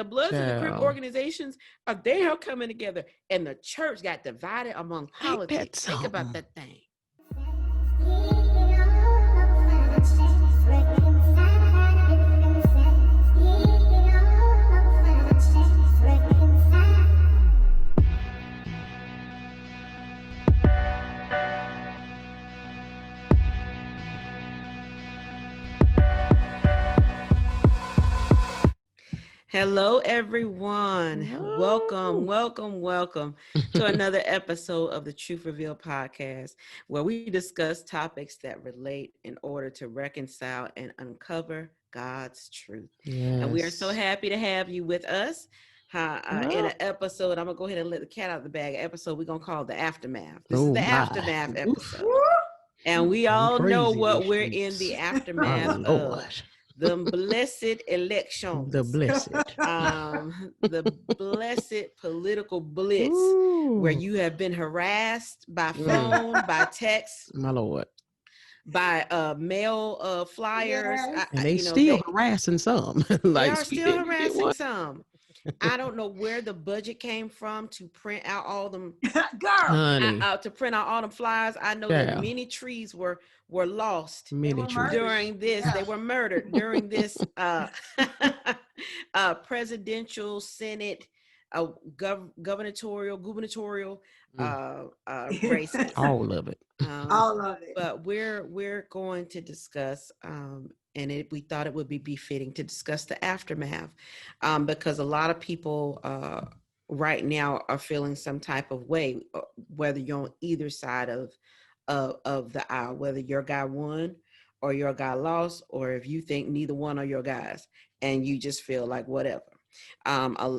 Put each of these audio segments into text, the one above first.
The Bloods and the Crip Child. organizations they are coming together, and the church got divided among politics. Think about that thing. Hello, everyone. Hello. Welcome to another episode of the Truth Revealed podcast, where we discuss topics that relate in order to reconcile and uncover God's truth. Yes. And we are so happy to have you with us in an episode. I'm going to go ahead and let the cat out of the bag. Episode we're going to call the Aftermath. This is the Aftermath episode. And we all know what we're in the aftermath of. The blessed elections. The blessed. The blessed political blitz, where you have been harassed by phone, by text, my Lord, by mail flyers. And they still harassing some. They are still harassing some. I don't know where the budget came from to print out all them to print out all them flyers. I know that many trees were lost during this. They were murdered during this presidential, Senate, gubernatorial races. All of it. All of it. But we're going to discuss and we thought it would be befitting to discuss the aftermath because a lot of people right now are feeling some type of way, whether you're on either side of the aisle, whether your guy won or your guy lost, or if you think neither one are your guys and you just feel like whatever.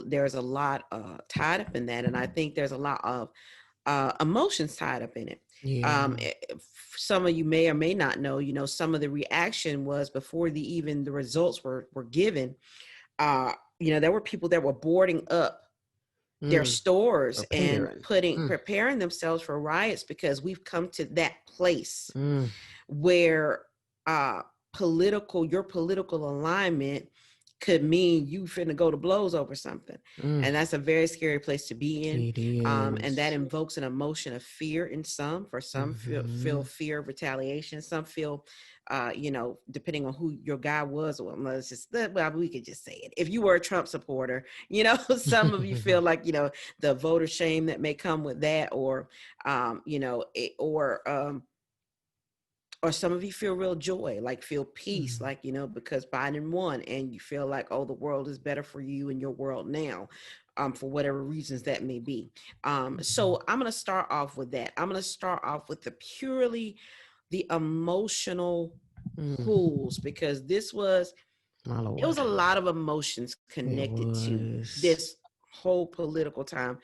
There's a lot tied up in that, and I think there's a lot of emotions tied up in it. Yeah. Some of you may or may not know, some of the reaction was before the results were given. There were people that were boarding up their stores and preparing themselves for riots, because we've come to that place where your political alignment could mean you finna go to blows over something. And that's a very scary place to be in. It is. And that invokes an emotion of fear in some. For some feel fear of retaliation. Some feel, depending on who your guy was, we could just say it. If you were a Trump supporter, some of you feel like, the voter shame that may come with that, or some of you feel real joy, like feel peace, because Biden won, and you feel like, oh, the world is better for you and your world now, for whatever reasons that may be. So I'm going to start off with that. I'm going to start off with the emotional pools, because it was a lot of emotions connected to this whole political time.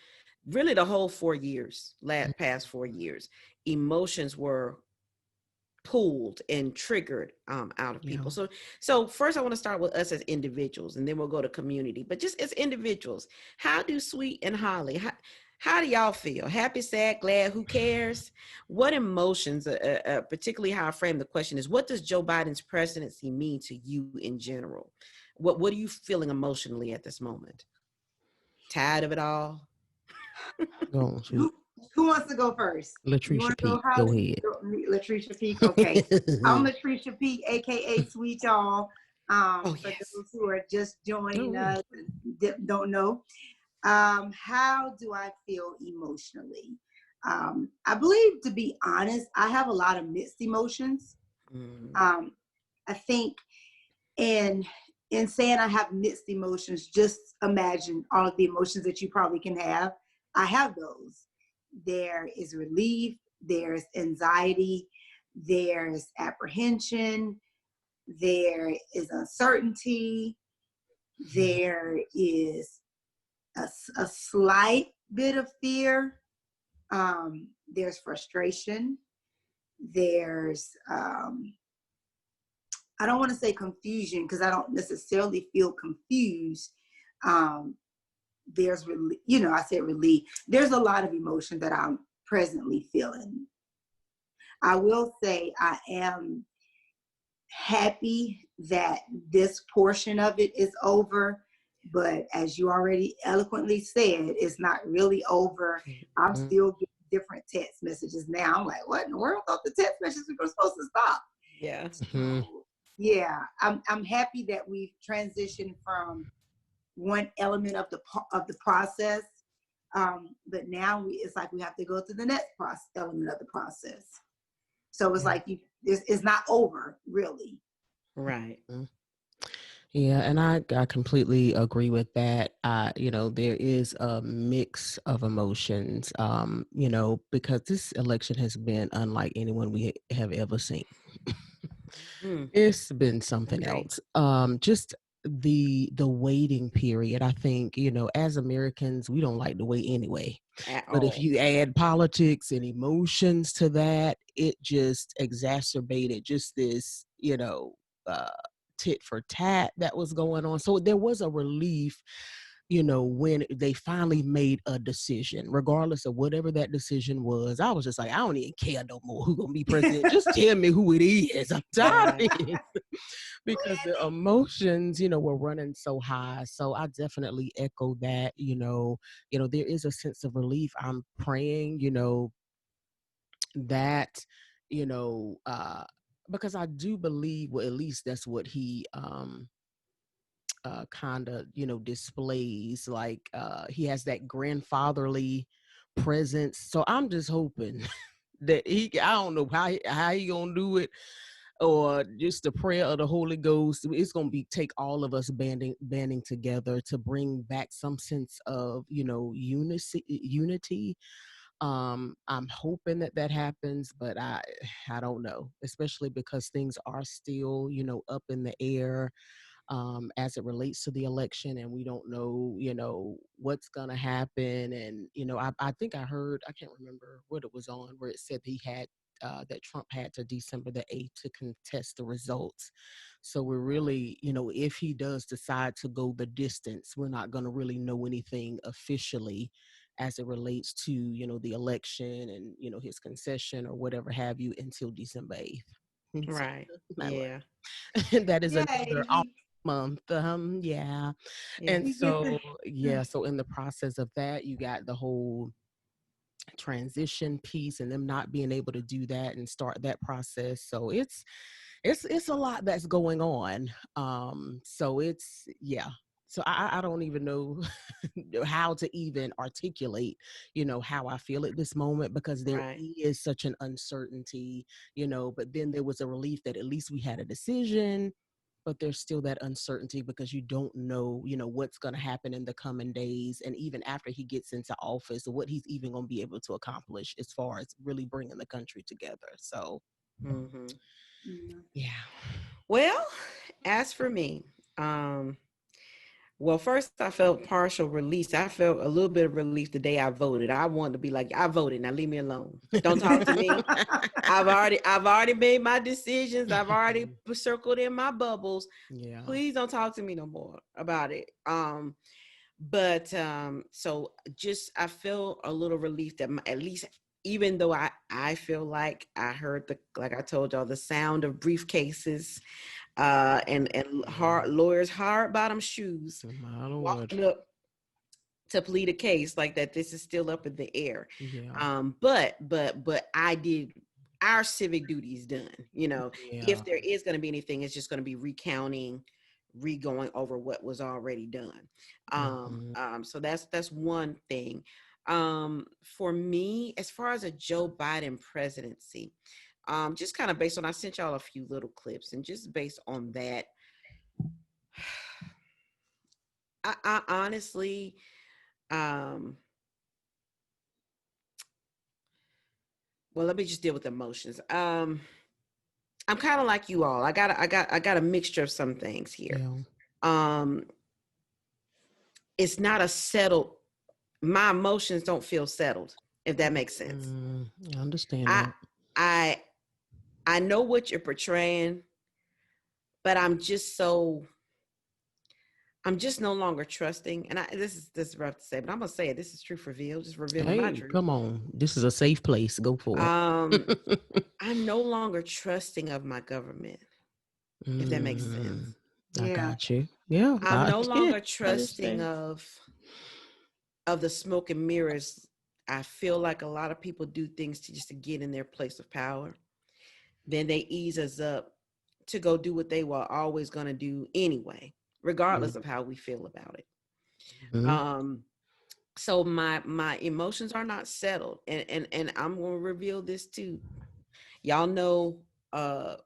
Really the whole 4 years, past 4 years, emotions were pulled and triggered out of people. So first I want to start with us as individuals, and then we'll go to community. But just as individuals, how do Sweet and Holly, how do y'all feel? Happy, sad, glad, who cares? What emotions, particularly how I frame the question is, what does Joe Biden's presidency mean to you in general? What are you feeling emotionally at this moment? Tired of it all? Go on, Sweet. Who wants to go first? Latricia P. Go ahead. Latricia P. Okay. I'm Latricia P., a.k.a. Sweet Y'all. For those who are just joining us and don't know. How do I feel emotionally? I believe, to be honest, I have a lot of mixed emotions. I think in saying I have mixed emotions, just imagine all of the emotions that you probably can have. I have those. There is relief, there's anxiety, there's apprehension, there is uncertainty, there is a slight bit of fear, there's frustration, there's, I don't want to say confusion, because I don't necessarily feel confused. There's I said relief. There's a lot of emotion that I'm presently feeling. I will say I am happy that this portion of it is over, But as you already eloquently said, it's not really over. I'm still getting different text messages now. I'm like, what in the world? I thought the text messages were supposed to stop. Yeah. So, yeah, I'm happy that we've transitioned from one element of the process, but now it's like we have to go to the next element of the process. So it's like it's not over, really. Right. Yeah, and I completely agree with that. There is a mix of emotions, because this election has been unlike anyone we have ever seen. It's been something else. Just the waiting period. I think, as Americans, we don't like to wait anyway. At But if all. you add politics and emotions to that, it just exacerbated just this, uh, tit for tat that was going on. So there was a relief, when they finally made a decision, regardless of whatever that decision was. I was just like, I don't even care no more who's gonna be president. Just tell me who it is. I'm tired of it. Because the emotions, were running so high. So I definitely echo that. There is a sense of relief. I'm praying, that, you know, uh, because I do believe, well, at least that's what he kind of, displays. Like he has that grandfatherly presence. So I'm just hoping that I don't know how he gonna do it, or just the prayer of the Holy Ghost. It's gonna be take all of us banding together to bring back some sense of, unity. I'm hoping that happens, but I don't know, especially because things are still, up in the air, as it relates to the election, and we don't know, what's gonna happen. And I think I heard, I can't remember what it was on, where it said that Trump had to December the 8th to contest the results. So we're really, if he does decide to go the distance, we're not going to really know anything officially as it relates to, the election and, his concession or whatever have you until December 8th. So, Right. Yeah. that is another Yay, month. Yeah. And Yes. we get the so, yeah, so in the process of that, you got the whole transition piece and them not being able to do that and start that process. So it's a lot that's going on. So it's, yeah. So I don't even know how to even articulate, how I feel at this moment, because there Right. is such an uncertainty, but then there was a relief that at least we had a decision, but there's still that uncertainty because you don't know, what's going to happen in the coming days. And even after he gets into office, what he's even going to be able to accomplish as far as really bringing the country together. So, Mm-hmm. yeah. Well, as for me, um, well, first I felt partial release. I felt a little bit of relief the day I voted. I wanted to be like, I voted. Now leave me alone. Don't talk to me. I've already made my decisions. I've already circled in my bubbles. Yeah. Please don't talk to me no more about it. But so just I feel a little relief that at least, even though I feel like I heard like I told y'all, the sound of briefcases, and hard lawyers hard bottom shoes My Lord. walking up to plead a case, like that this is still up in the air. Yeah. But I did, our civic duties done. Yeah. If there is going to be anything, it's just going to be recounting, re-going over what was already done. Mhm. So that's one thing. For me, as far as a Joe Biden presidency, just kind of based on, I sent y'all a few little clips, and just based on that, I honestly, um, well, let me just deal with emotions. I'm kind of like you all. I got a mixture of some things here. Yeah. Um, it's not a settled. My emotions don't feel settled, if that makes sense. I understand I that. I I know what you're portraying, but I'm just no longer trusting. And this is rough to say, but I'm gonna say it. This is truth revealed, just revealing my Hey, truth. come on. This is a safe place. Go for Um, it. I'm no longer trusting of my government, if that makes sense. I Yeah. got you. Yeah. I'm no Yeah, longer I trusting understand. of the smoke and mirrors. I feel like a lot of people do things to just to get in their place of power. Then they ease us up to go do what they were always going to do anyway, regardless of how we feel about it. Mm-hmm. Um, so my emotions are not settled, and I'm going to reveal this too. Y'all know, I'll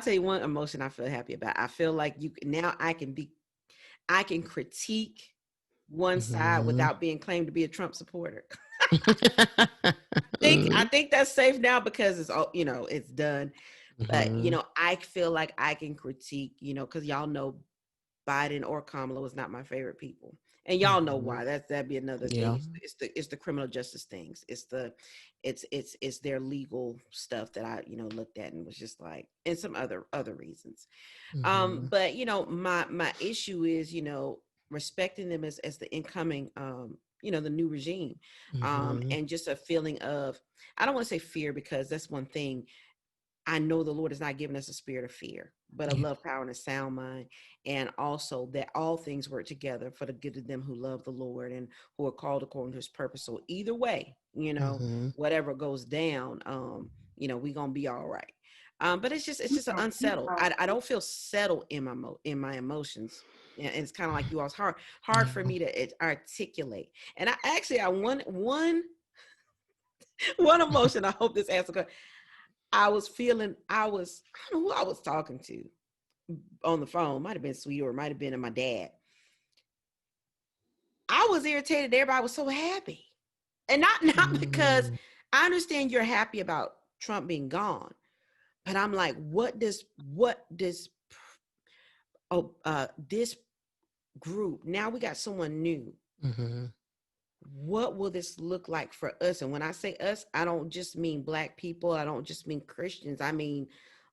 tell you one emotion I feel happy about. I feel like now I can critique one side Mm-hmm. without being claimed to be a Trump supporter. I Mm-hmm. think that's safe now because it's all, it's done. But Mm-hmm. I feel like I can critique, because y'all know Biden or Kamala was not my favorite people, and y'all know Mm-hmm. why. That'd be another thing. Yeah. It's the criminal justice things. It's their legal stuff that I looked at and was just like, and some other reasons. Mm-hmm. But my issue is respecting them as the incoming the new regime, Mm-hmm. and just a feeling of, I don't want to say fear because that's one thing. I know the Lord has not given us a spirit of fear, but of Yeah. love, power, and a sound mind. And also that all things work together for the good of them who love the Lord and who are called according to his purpose. So either way, Mm-hmm. whatever goes down, we're gonna be all right. But it's just unsettled. Yeah. I don't feel settled in my emotions. And it's kind of like you all. It's hard for Yeah. me to articulate. And I one one emotion. I hope this answer. I don't know who I was talking to on the phone. Might have been Sweet or might have been my dad. I was irritated. Everybody was so happy. And not because Mm-hmm. I understand you're happy about Trump being gone, but I'm like, this group, now we got someone new. Mm-hmm. What will this look like for us? And when I say us, I don't just mean Black people. I don't just mean Christians. I mean,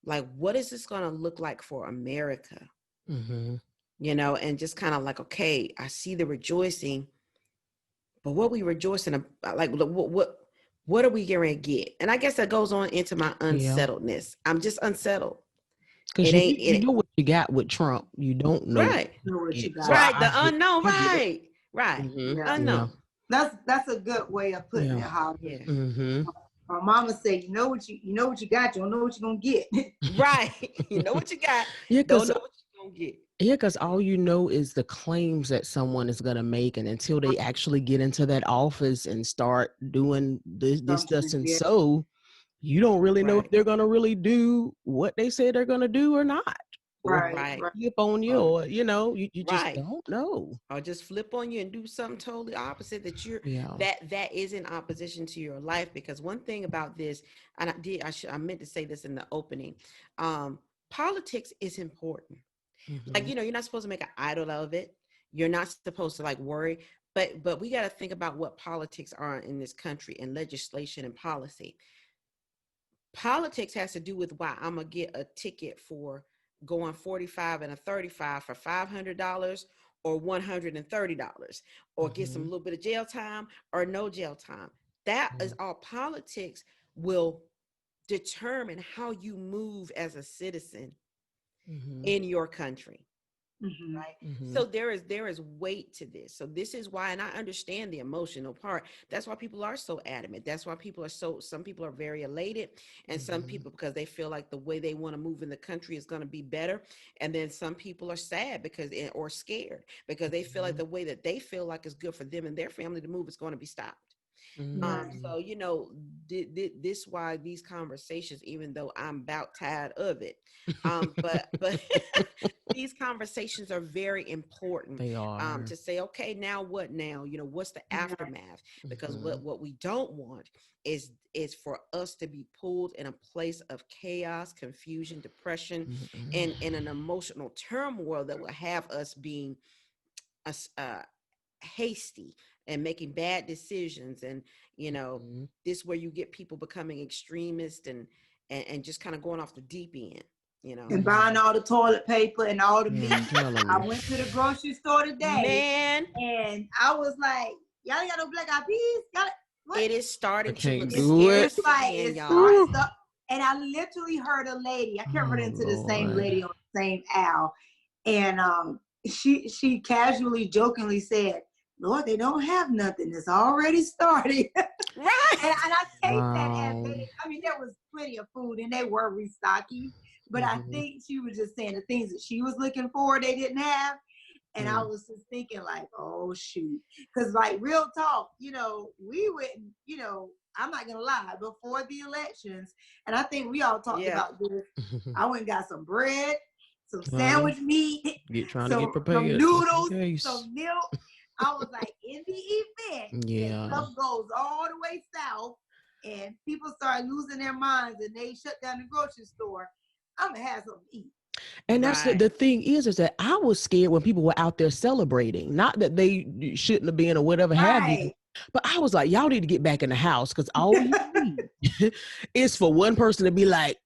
like, what is this going to look like for America? Mm-hmm. And just kind of like, okay, I see the rejoicing, but what we rejoicing about, like, what are we going to get? And I guess that goes on into my Yeah. unsettledness. I'm just unsettled. Because It ain't you it. know what you got with Trump. You don't know what Right, You know what you you get. So got. right. I The get, unknown. I get it. Right. Mm-hmm. Yeah. Yeah. Unknown. That's a good way of putting Yeah. it, Holly. Yeah. Mm-hmm. My mama said, you know what you got, you don't know what you're gonna get. Right. You know what you got. Yeah, Don't because know what you're gonna get. all you know is the claims that someone is going to make, and until they actually get into that office and start doing this, Something, thus, and yeah. so, you don't really know if Right. they're going to really do what they say they're going to do or not, or Right, Right. right. flip on you, Um, or you just right. don't know. Or just flip on you and do something totally opposite Yeah. that is in opposition to your life. Because one thing about this, and I meant to say this in the opening, politics is important. Like, Mm-hmm. you're not supposed to make an idol of it. You're not supposed to like worry, but we got to think about what politics are in this country, and legislation and policy. Politics has to do with why I'm gonna get a ticket for going 45 and a 35 for $500 or $130, or get some Mm-hmm. little bit of jail time or no jail time. That Yeah. is all. Politics will determine how you move as a citizen Mm-hmm. in your country. Mm-hmm. Right. Mm-hmm. So there is weight to this. So this is why, and I understand the emotional part. That's why people are so adamant. That's why some people are very elated, and some Mm-hmm. people, because they feel like the way they want to move in the country is going to be better. And then some people are sad or scared because they feel like the way that they feel like is good for them and their family to move is going to be stopped. Yeah. Mm-hmm. So this why these conversations, even though I'm about tired of it, but these conversations are very important, They are. to say, okay, now what now? What's the Yeah. aftermath? Because Mm-hmm. what we don't want is for us to be pulled in a place of chaos, confusion, depression, Mm-hmm. and in an emotional turmoil that will have us being uh, hasty and making bad decisions, and Mm-hmm. this where you get people becoming extremists, and just kind of going off the deep end, And buying all the toilet paper and all the I'm meat. telling I you. went to the grocery store today man. and I was like, y'all ain't got no black eyed peas? Y'all, what? It is I starting to look can't It's, do scary it. it's to like me and it's y'all. starting Ooh. stuff. And I literally heard a lady, I can't run Oh into the same Lord. lady on same aisle. And she casually, jokingly said, Lord, they don't have nothing. It's already started. Right. And I take that as, Wow. I mean, there was plenty of food and they were restocking. But I think she was just saying the things that she was looking for, they didn't have. And I was just thinking like, oh, shoot. Because like real talk, we went, I'm not going to lie, before the elections, and I think we all talked about this, I went and got some bread, some sandwich meat, Trying to some get prepared. noodles, some milk. I was like, in the event that Yeah. stuff goes all the way south and people start losing their minds and they shut down the grocery store, I'm going to have something to eat. And that's the thing is that I was scared when people were out there celebrating. Not that they shouldn't have been or whatever have you, but I was like, y'all need to get back in the house because all you need is for one person to be like,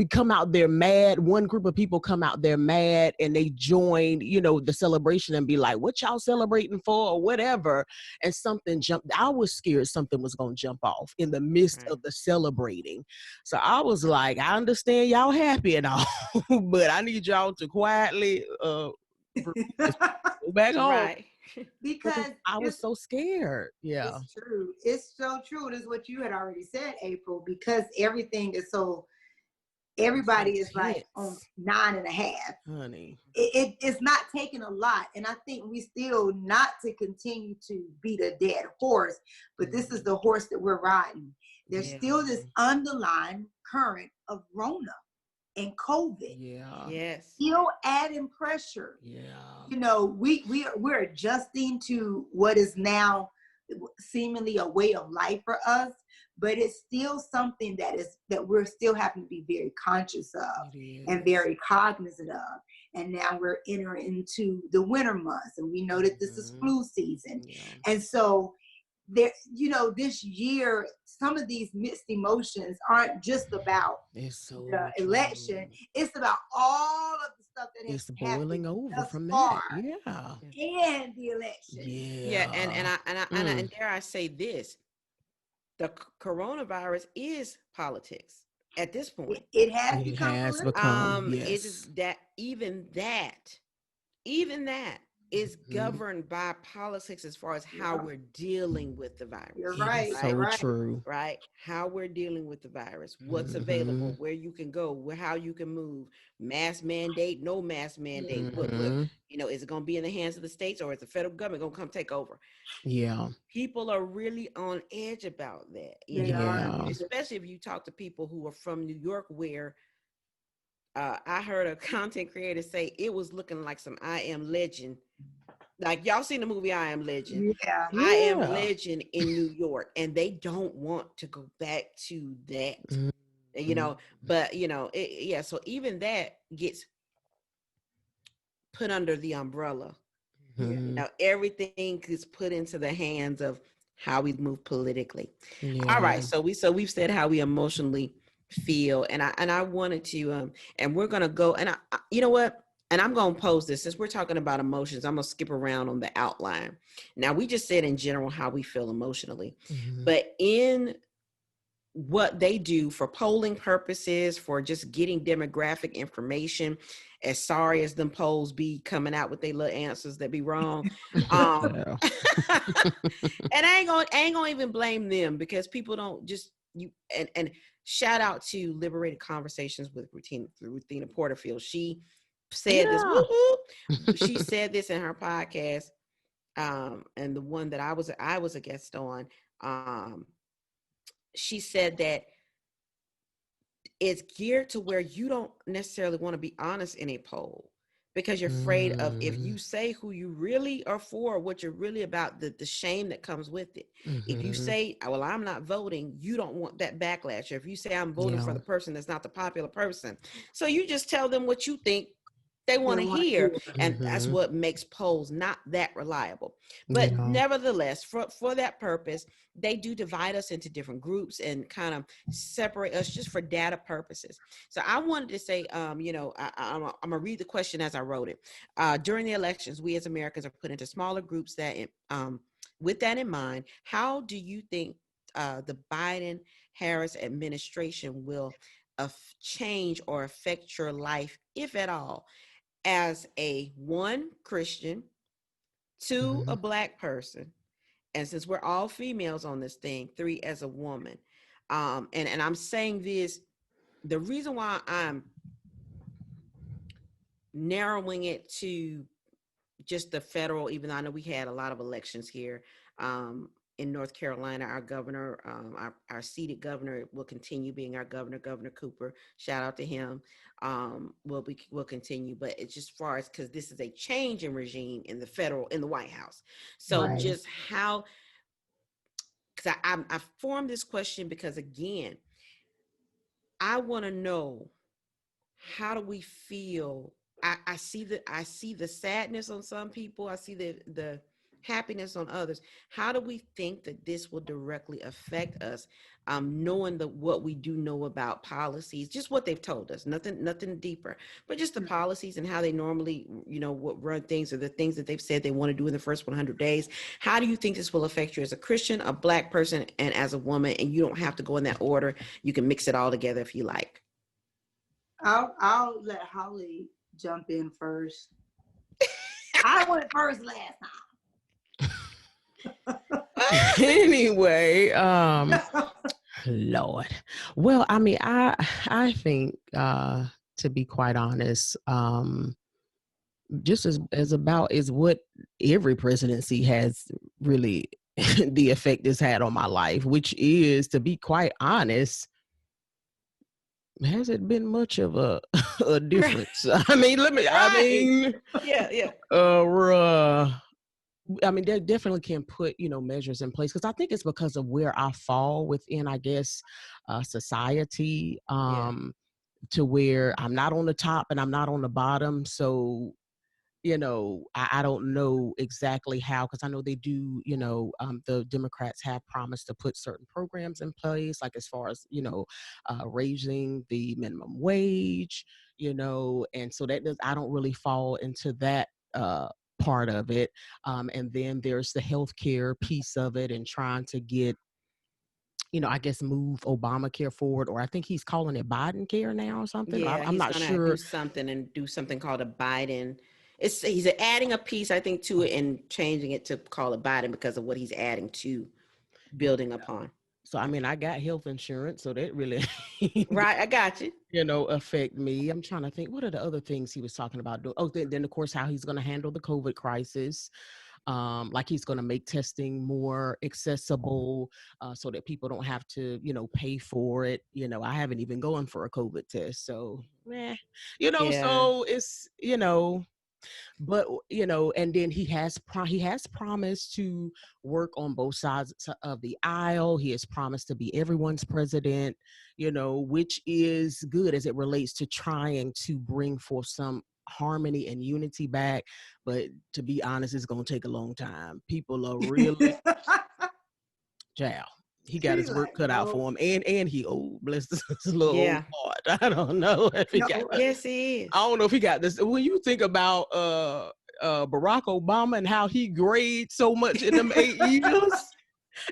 come out there mad. One group of people come out there mad and they join, the celebration and be like, what y'all celebrating for or whatever. And something jumped. I was scared something was going to jump off in the midst of the celebrating. So I was like, I understand y'all happy and all, but I need y'all to quietly go back home. Right. Because I was so scared. Yeah. It's true. It's so true. It is what you had already said, April, because everything is so, everybody is like on 9.5. Honey. It's not taking a lot. And I think we still, not to continue to beat a dead horse, but this is the horse that we're riding. There's still this underlying current of Rona and COVID. Yeah. Yes. Still adding pressure. Yeah. We're adjusting to what is now seemingly a way of life for us, but it's still something that we're still having to be very conscious of and very cognizant of. And now we're entering into the winter months, and we know that this is flu season. And so there, this year, some of these mixed emotions aren't just about the election. It's about all of the stuff that has boiling happened over from far, that. and the election. And dare I say this, the coronavirus is politics at this point. It has become yes. It is that even that is governed by politics as far as how we're dealing with the virus. You're right. So true. Right. How we're dealing with the virus, what's available, where you can go, how you can move, mask mandate, no mask mandate. What, is it going to be in the hands of the states, or is the federal government going to come take over? Yeah. People are really on edge about that. Especially if you talk to people who are from New York, where I heard a content creator say it was looking like some I Am Legend. Like, y'all seen the movie I Am Legend? Yeah. I Am Legend in New York, and they don't want to go back to that. But so even that gets put under the umbrella. Now everything is put into the hands of how we move politically. All right, so we've said how we emotionally feel, and I wanted to and we're gonna go, and I you know what, and I'm gonna pose this, since we're talking about emotions, I'm gonna skip around on the outline. Now, we just said in general how we feel emotionally, but in what they do for polling purposes, for just getting demographic information, as sorry as them polls be coming out with their little answers that be wrong, and I ain't gonna even blame them, because people don't just and shout out to Liberated Conversations with Ruthina Porterfield. She said this. She said this in her podcast, and the one that I was a guest on. She said that it's geared to where you don't necessarily want to be honest in a poll, because you're afraid of, if you say who you really are for, what you're really about, the shame that comes with it. If you say, well, I'm not voting, you don't want that backlash. Or if you say I'm voting for the person that's not the popular person, so you just tell them what you think they want to hear, and that's what makes polls not that reliable. But nevertheless, for that purpose, they do divide us into different groups and kind of separate us just for data purposes. So I wanted to say, I'm gonna read the question as I wrote it. During the elections, we as Americans are put into smaller groups that, with that in mind, how do you think the Biden-Harris administration will change or affect your life, if at all, as a one Christian, two a Black person, and since we're all females on this thing, three as a woman. And I'm saying this, the reason why I'm narrowing it to just the federal, even though I know we had a lot of elections here in North Carolina. Our governor, our seated governor, will continue being our governor, Governor Cooper. Shout out to him. Will continue, but it's just far as because this is a change in regime in the White House. So Right. just how, because I formed this question because again, I want to know, how do we feel? I see the sadness on some people. I see the happiness on others. How do we think that this will directly affect us? Knowing what we do know about policies, just what they've told us, nothing deeper, but just the policies and how they normally, what run things, or the things that they've said they want to do in the first 100 days. How do you think this will affect you as a Christian, a Black person, and as a woman? And you don't have to go in that order. You can mix it all together if you like. I'll let Holly jump in first. I went first last time. Anyway, Lord. Well, I mean, I think to be quite honest, just as about is what every presidency has really the effect it's had on my life, which is, to be quite honest, hasn't been much of a difference. I mean, yeah. I mean, they definitely can put, measures in place, because I think it's because of where I fall within, I guess, society, to where I'm not on the top and I'm not on the bottom. So, I don't know exactly how, because I know they do, the Democrats have promised to put certain programs in place, like as far as, raising the minimum wage, and so I don't really fall into that part of it. And then there's the healthcare piece of it, and trying to get, I guess, move Obamacare forward, or I think he's calling it Biden care now or something. Yeah, I'm he's not gonna sure. do something called a Biden. He's adding a piece, I think, to it and changing it to call it Biden because of what he's adding to building upon. So, I mean, I got health insurance, so that really, right, I got you. Affect me. I'm trying to think, what are the other things he was talking about doing? Oh, then of course, how he's going to handle the COVID crisis. Like he's going to make testing more accessible, so that people don't have to, pay for it. I haven't even gone for a COVID test. So, so it's, but and then he has promised to work on both sides of the aisle. He has promised to be everyone's president, which is good as it relates to trying to bring forth some harmony and unity back. But to be honest, it's going to take a long time. People are really child. He got his work cut out for him, and he bless his little old heart. I don't know if he got. Yes, he is. I don't know if he got this. When you think about Barack Obama and how he grades so much in them 8 years,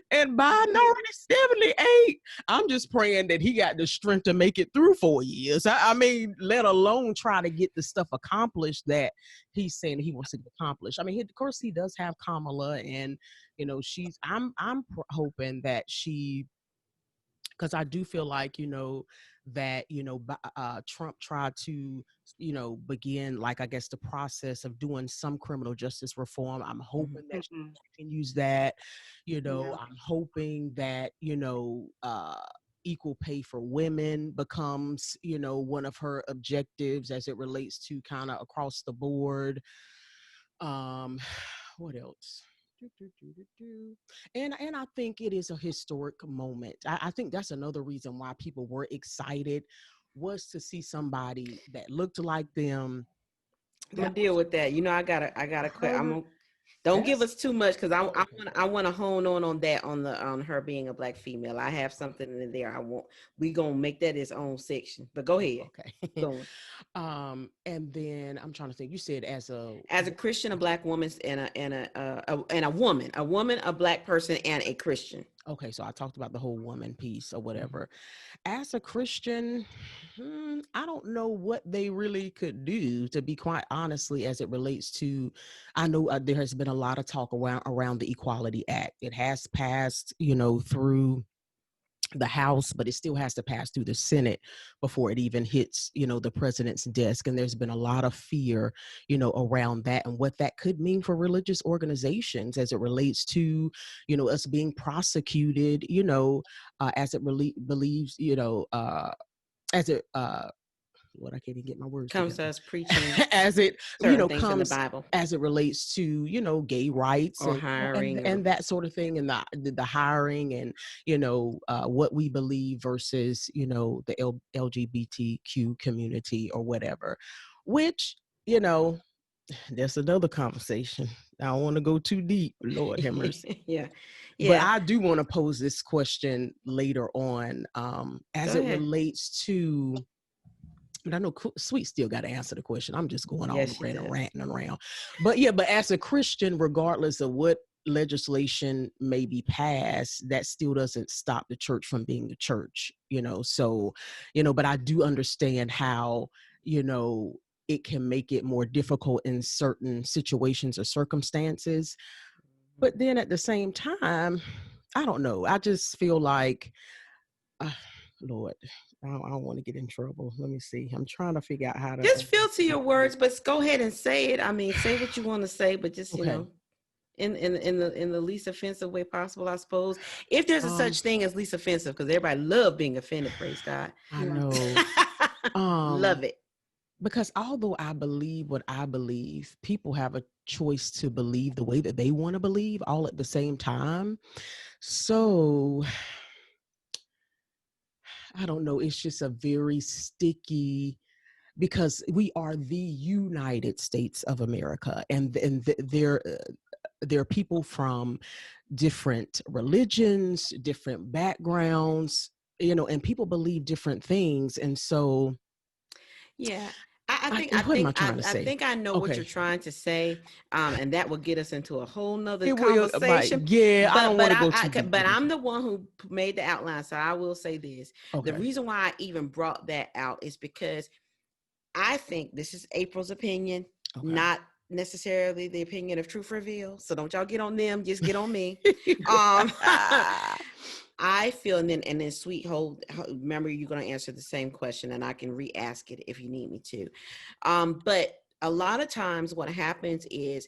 and Biden already 78. I'm just praying that he got the strength to make it through 4 years. I mean, let alone try to get the stuff accomplished that he's saying he wants to accomplish. I mean, of course, he does have Kamala, and I'm hoping that she, because I do feel like, that, Trump tried to, begin, like, I guess, the process of doing some criminal justice reform. I'm hoping that she can use that. I'm hoping that, equal pay for women becomes, one of her objectives as it relates to kind of across the board. What else? And I think it is a historic moment. I think that's another reason why people were excited, was to see somebody that looked like them. I'm gonna deal with that. I gotta quit. Don't give us too much, because I want to hone on that, on her being a Black female. I have something in there. We gonna make that its own section. But go ahead. Okay. Go on. And then I'm trying to think. You said as a Christian, a Black woman, and a woman, a Black person, and a Christian. Okay, so I talked about the whole woman piece or Mhm. whatever. As a Christian, I don't know what they really could do, to be quite honestly, as it relates to. I know there has been a lot of talk around the Equality Act. It has passed, through the House, but it still has to pass through the Senate before it even hits, the president's desk. And there's been a lot of fear, around that and what that could mean for religious organizations as it relates to, us being prosecuted, as it believes, as it what I can't even get my words Comes to together. us preaching As it, certain things in the comes, Bible as it relates to, gay rights or and hiring or that sort of thing, and the hiring and what we believe versus the LGBTQ community or whatever, which that's another conversation. I don't want to go too deep, Lord have mercy. yeah, But yeah. I do want to pose this question later on, Go as it ahead. relates to, but I know Sweet still got to answer the question. I'm just going Yes, all she random, does. ranting around. But yeah, but as a Christian, regardless of what legislation may be passed, that still doesn't stop the church from being the church, So, but I do understand how, it can make it more difficult in certain situations or circumstances. But then at the same time, I don't know. I just feel like, uh, Lord, I don't want to get in trouble. Let me see. I'm trying to figure out how to. Just feel to your words, but go ahead and say it. I mean, say what you want to say, but just Okay. in the least offensive way possible, I suppose. If there's a Um, such thing as least offensive, because everybody love being offended. Praise God. I Yeah. know. Love Um, it. because although I believe what I believe, people have a choice to believe the way that they want to believe all at the same time. So I don't know. It's just a very sticky, because we are the United States of America, there are people from different religions, different backgrounds, and people believe different things. And so, Yeah. I think I what am I think I, trying to I say? think I know what you're Okay. trying to say, and that will get us into a whole nother It will, but conversation. yeah, I don't want But to go too deep but with it. I'm the one who made the outline, so I will say this: the Okay. reason why I even brought that out is because I think this is April's opinion, Okay. not necessarily the opinion of Truth Reveal. So don't y'all get on them, just get on me. Um, I feel, and then Sweet hold. Remember, you're going to answer the same question, and I can re-ask it if you need me to. But a lot of times, what happens is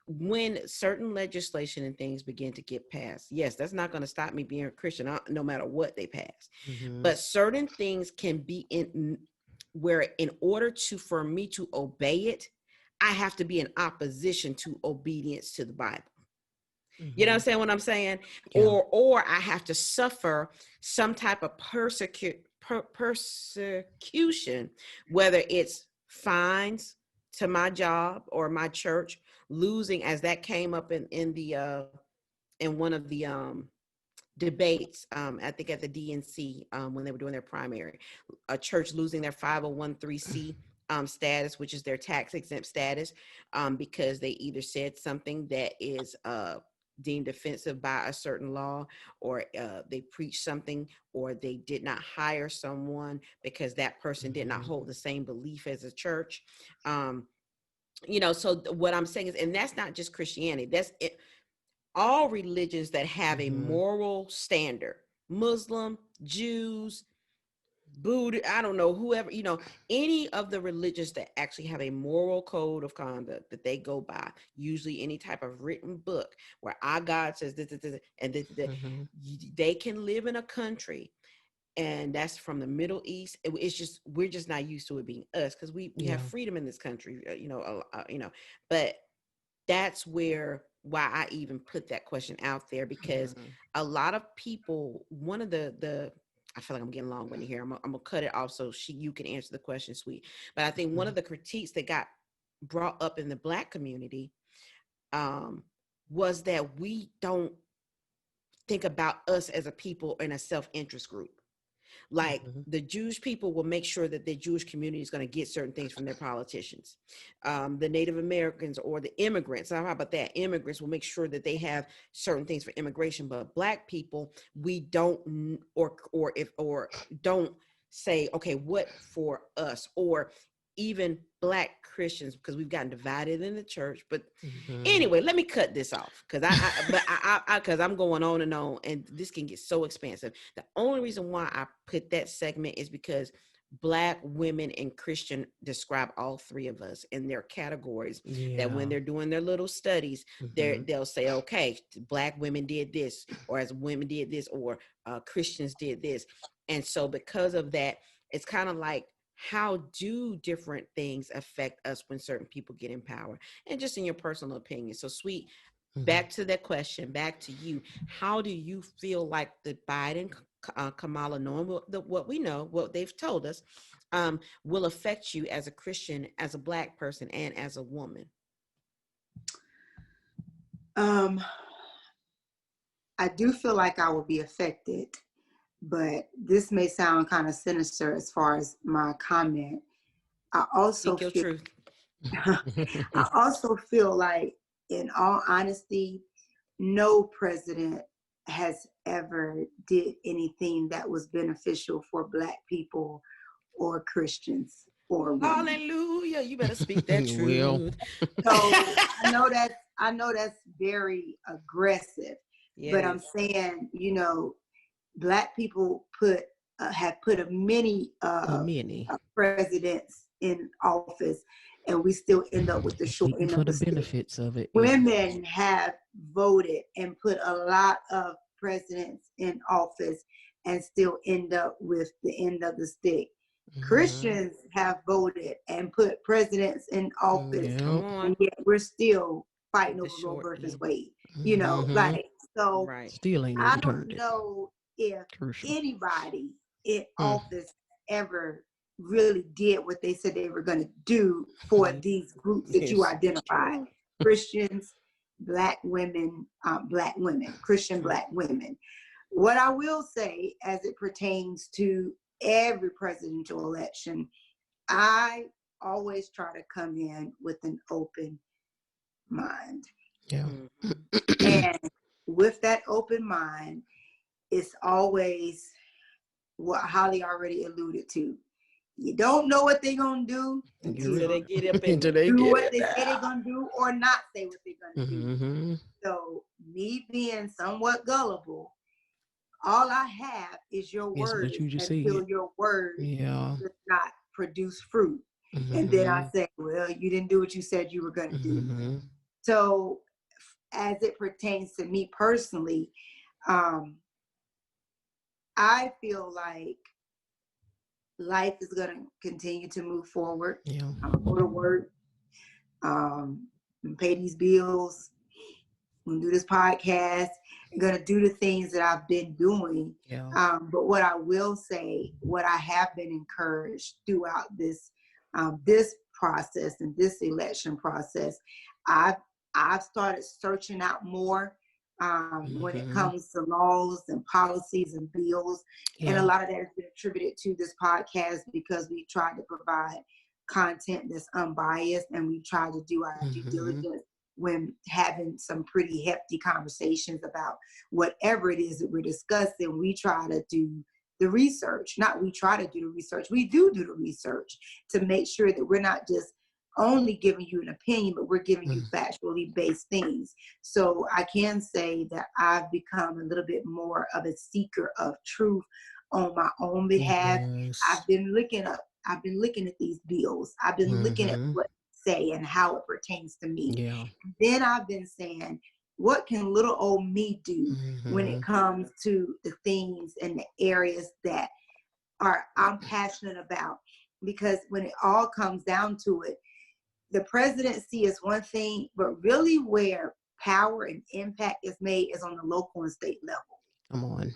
when certain legislation and things begin to get passed. Yes, that's not going to stop me being a Christian, no matter what they pass. Mm-hmm. But certain things can be in where, in order to for me to obey it, I have to be in opposition to obedience to the Bible. You know Mm-hmm. what I'm saying? What I'm saying, Yeah. or I have to suffer some type of persecution, whether it's fines to my job or my church, losing, as that came up in one of the debates, I think at the DNC, when they were doing their primary, a church losing their 501(c)(3) status, which is their tax exempt status, because they either said something that is deemed offensive by a certain law, or they preached something, or they did not hire someone because that person did not Mm-hmm. hold the same belief as a church. So what I'm saying is, and that's not just Christianity, that's it, all religions that have a Mm-hmm. moral standard, Muslim, Jews, Buddha, I don't know, whoever, any of the religions that actually have a moral code of conduct that they go by, usually any type of written book where our God says this, and this, Mm-hmm. they can live in a country, and that's from the Middle East. It's just, we're just not used to it being us, because we have Yeah. freedom in this country, but that's why I even put that question out there, because Mm-hmm. a lot of people, one of the I feel like I'm getting long winded here. I'm gonna cut it off so you can answer the question, Sweet. But I think one Mm-hmm. of the critiques that got brought up in the Black community, um, was that we don't think about us as a people in a self interest group. Like the Jewish people will make sure that their Jewish community is going to get certain things from their politicians. The Native Americans or the immigrants, how about that? Immigrants will make sure that they have certain things for immigration. But Black people, we don't, or don't say, okay, what for us, or even Black Christians, because we've gotten divided in the church. But anyway, let me cut this off because because I'm going on, and this can get so expansive. The only reason why I put that segment is because Black women and Christian describe all three of us in their categories. That when they're doing their little studies, they'll say, okay, Black women did this, or as women did this, or Christians did this. And so because of that, it's kind of like, how do different things affect us when certain people get in power? And just in your personal opinion. So, Sweet, back to that question, back to you. How do you feel like the Biden, Kamala, knowing what we know, what they've told us, will affect you as a Christian, as a Black person, and as a woman? I do feel like I will be affected, but this may sound kind of sinister as far as my comment. I also Speak your feel, truth. I also feel like, in all honesty, no president has ever did anything that was beneficial for Black people or Christians or women. Hallelujah! You better speak that truth. So I know that's very aggressive, but I'm saying, Black people have put many presidents in office, and we still end up with the short end of the stick. Benefits of it. Women have voted and put a lot of presidents in office and still end up with the end of the stick. Christians have voted and put presidents in office, and yet we're still fighting over Roe versus Wade. So still ain't I overturned don't know if anybody in office ever really did what they said they were going to do for these groups that you identified: Christians, Black women, Christian Black women. What I will say, as it pertains to every presidential election, I always try to come in with an open mind. And with that open mind, it's always what Holly already alluded to. You don't know what they're going to do until they get up and do what they say they're going to do, or not say what they're going to do. So me being somewhat gullible, all I have is your word until your word does not produce fruit. And then I say, well, you didn't do what you said you were going to do. So as it pertains to me personally, I feel like life is going to continue to move forward. I'm going to go to work, and pay these bills, and do this podcast. I'm going to do the things that I've been doing. But what I will say, what I have been encouraged throughout this process and this election process, I've started searching out more when it comes to laws and policies and bills. And a lot of that has been attributed to this podcast, because we try to provide content that's unbiased, and we try to do our due diligence when having some pretty hefty conversations about whatever it is that we're discussing. We try to do the research. Not we try to do the research. We do the research to make sure that we're not just only giving you an opinion, but we're giving you factually based things. So I can say that I've become a little bit more of a seeker of truth on my own behalf. I've been looking at these bills. I've been looking at what they say and how it pertains to me. Then I've been saying, what can little old me do when it comes to the things and the areas that I'm passionate about? Because when it all comes down to it, the presidency is one thing, but really where power and impact is made is on the local and state level. Come on.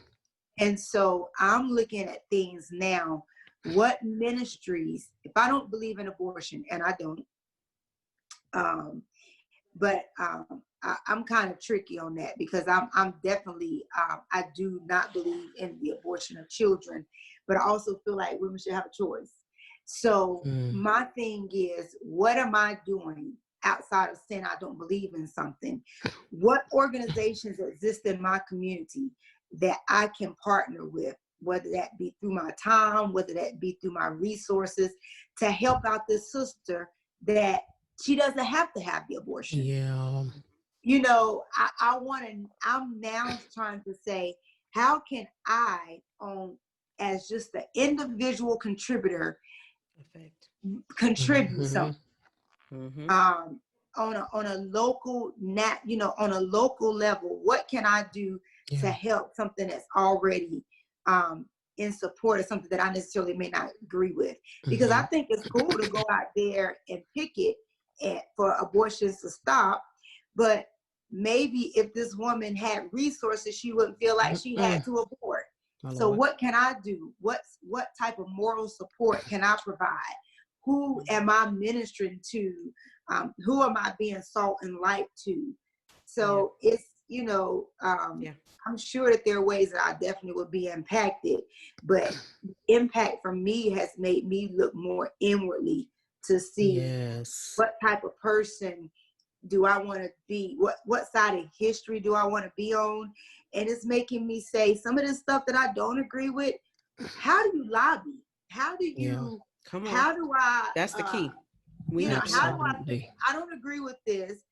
And so I'm looking at things now. What ministries, if I don't believe in abortion, and I don't, but I'm kind of tricky on that, because I'm definitely, I do not believe in the abortion of children. but I also feel like women should have a choice. So my thing is, what am I doing outside of saying I don't believe in something? What organizations exist in my community that I can partner with, whether that be through my time, whether that be through my resources, to help out this sister that she doesn't have to have the abortion. Yeah. You know, I'm now trying to say, how can I, as just the individual contributor, contribute something on a local on a local level? What can I do to help something that's already in support of something that I necessarily may not agree with? Because I think it's cool to go out there and picket for abortions to stop, but maybe if this woman had resources, she wouldn't feel like she had to abort. So what can I do? What type of moral support can I provide? Who am I ministering to? Who am I being salt and light to? So it's, I'm sure that there are ways that I definitely would be impacted, but impact for me has made me look more inwardly to see what type of person do I want to be? What side of history do I want to be on? And it's making me say some of this stuff that I don't agree with. How do you lobby? How do you? Come on. How do I? That's the key. How do I say, I don't agree with this,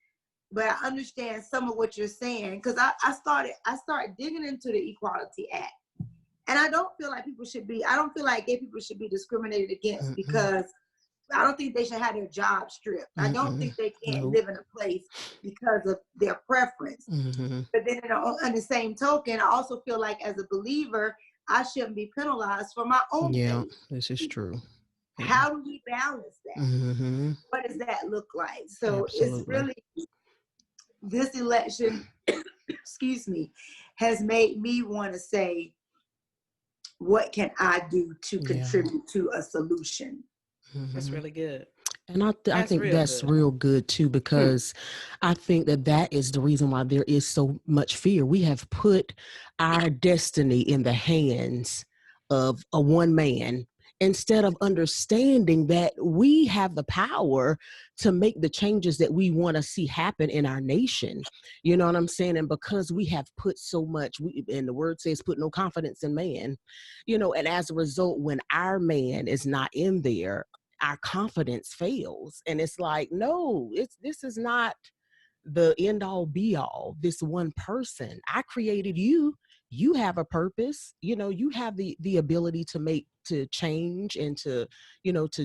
but I understand some of what you're saying, because I started digging into the Equality Act, and I don't feel like I don't feel like gay people should be discriminated against because I don't think they should have their job stripped. I don't think they can't live in a place because of their preference. But then on the same token, I also feel like as a believer, I shouldn't be penalized for my own faith. This is true. How do we balance that? What does that look like? So it's really, this election, excuse me, has made me want to say, what can I do to contribute to a solution? That's really good. And I think that's real good too, because I think that is the reason why there is so much fear. We have put our destiny in the hands of a one man, instead of understanding that we have the power to make the changes that we want to see happen in our nation. You know what I'm saying? And because we have put so much, and the word says, put no confidence in man, and as a result, when our man is not in there, our confidence fails. And it's like, no, this is not the end all be all. This one person, I created you. You have a purpose. You have the ability to change and to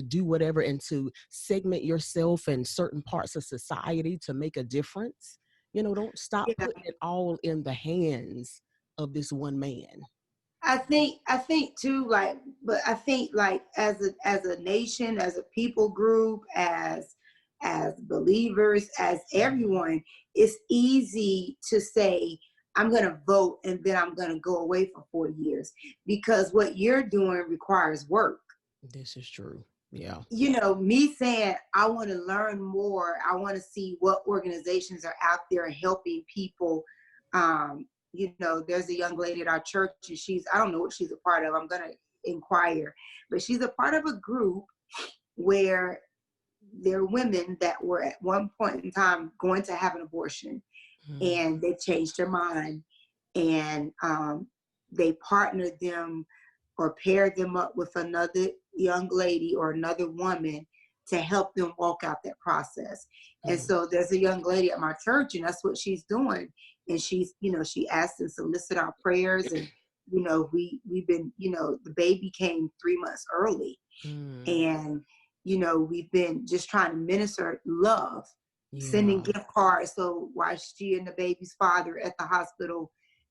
do whatever, and to segment yourself in certain parts of society to make a difference. Don't stop putting it all in the hands of this one man. I think too, but I think as a nation, as a people group, as believers, as everyone, it's easy to say, I'm going to vote and then I'm going to go away for 4 years, because what you're doing requires work. This is true. Yeah. Me saying, I want to learn more. I want to see what organizations are out there helping people. There's a young lady at our church, and I don't know what she's a part of. I'm going to inquire, but she's a part of a group where there are women that were at one point in time going to have an abortion, and they changed their mind, and they partnered them or paired them up with another young lady or another woman to help them walk out that process. And so there's a young lady at my church, and that's what she's doing. And she's, she asked and solicit our prayers, and we've been, the baby came 3 months early, and we've been just trying to minister love, sending gift cards. So while she and the baby's father at the hospital,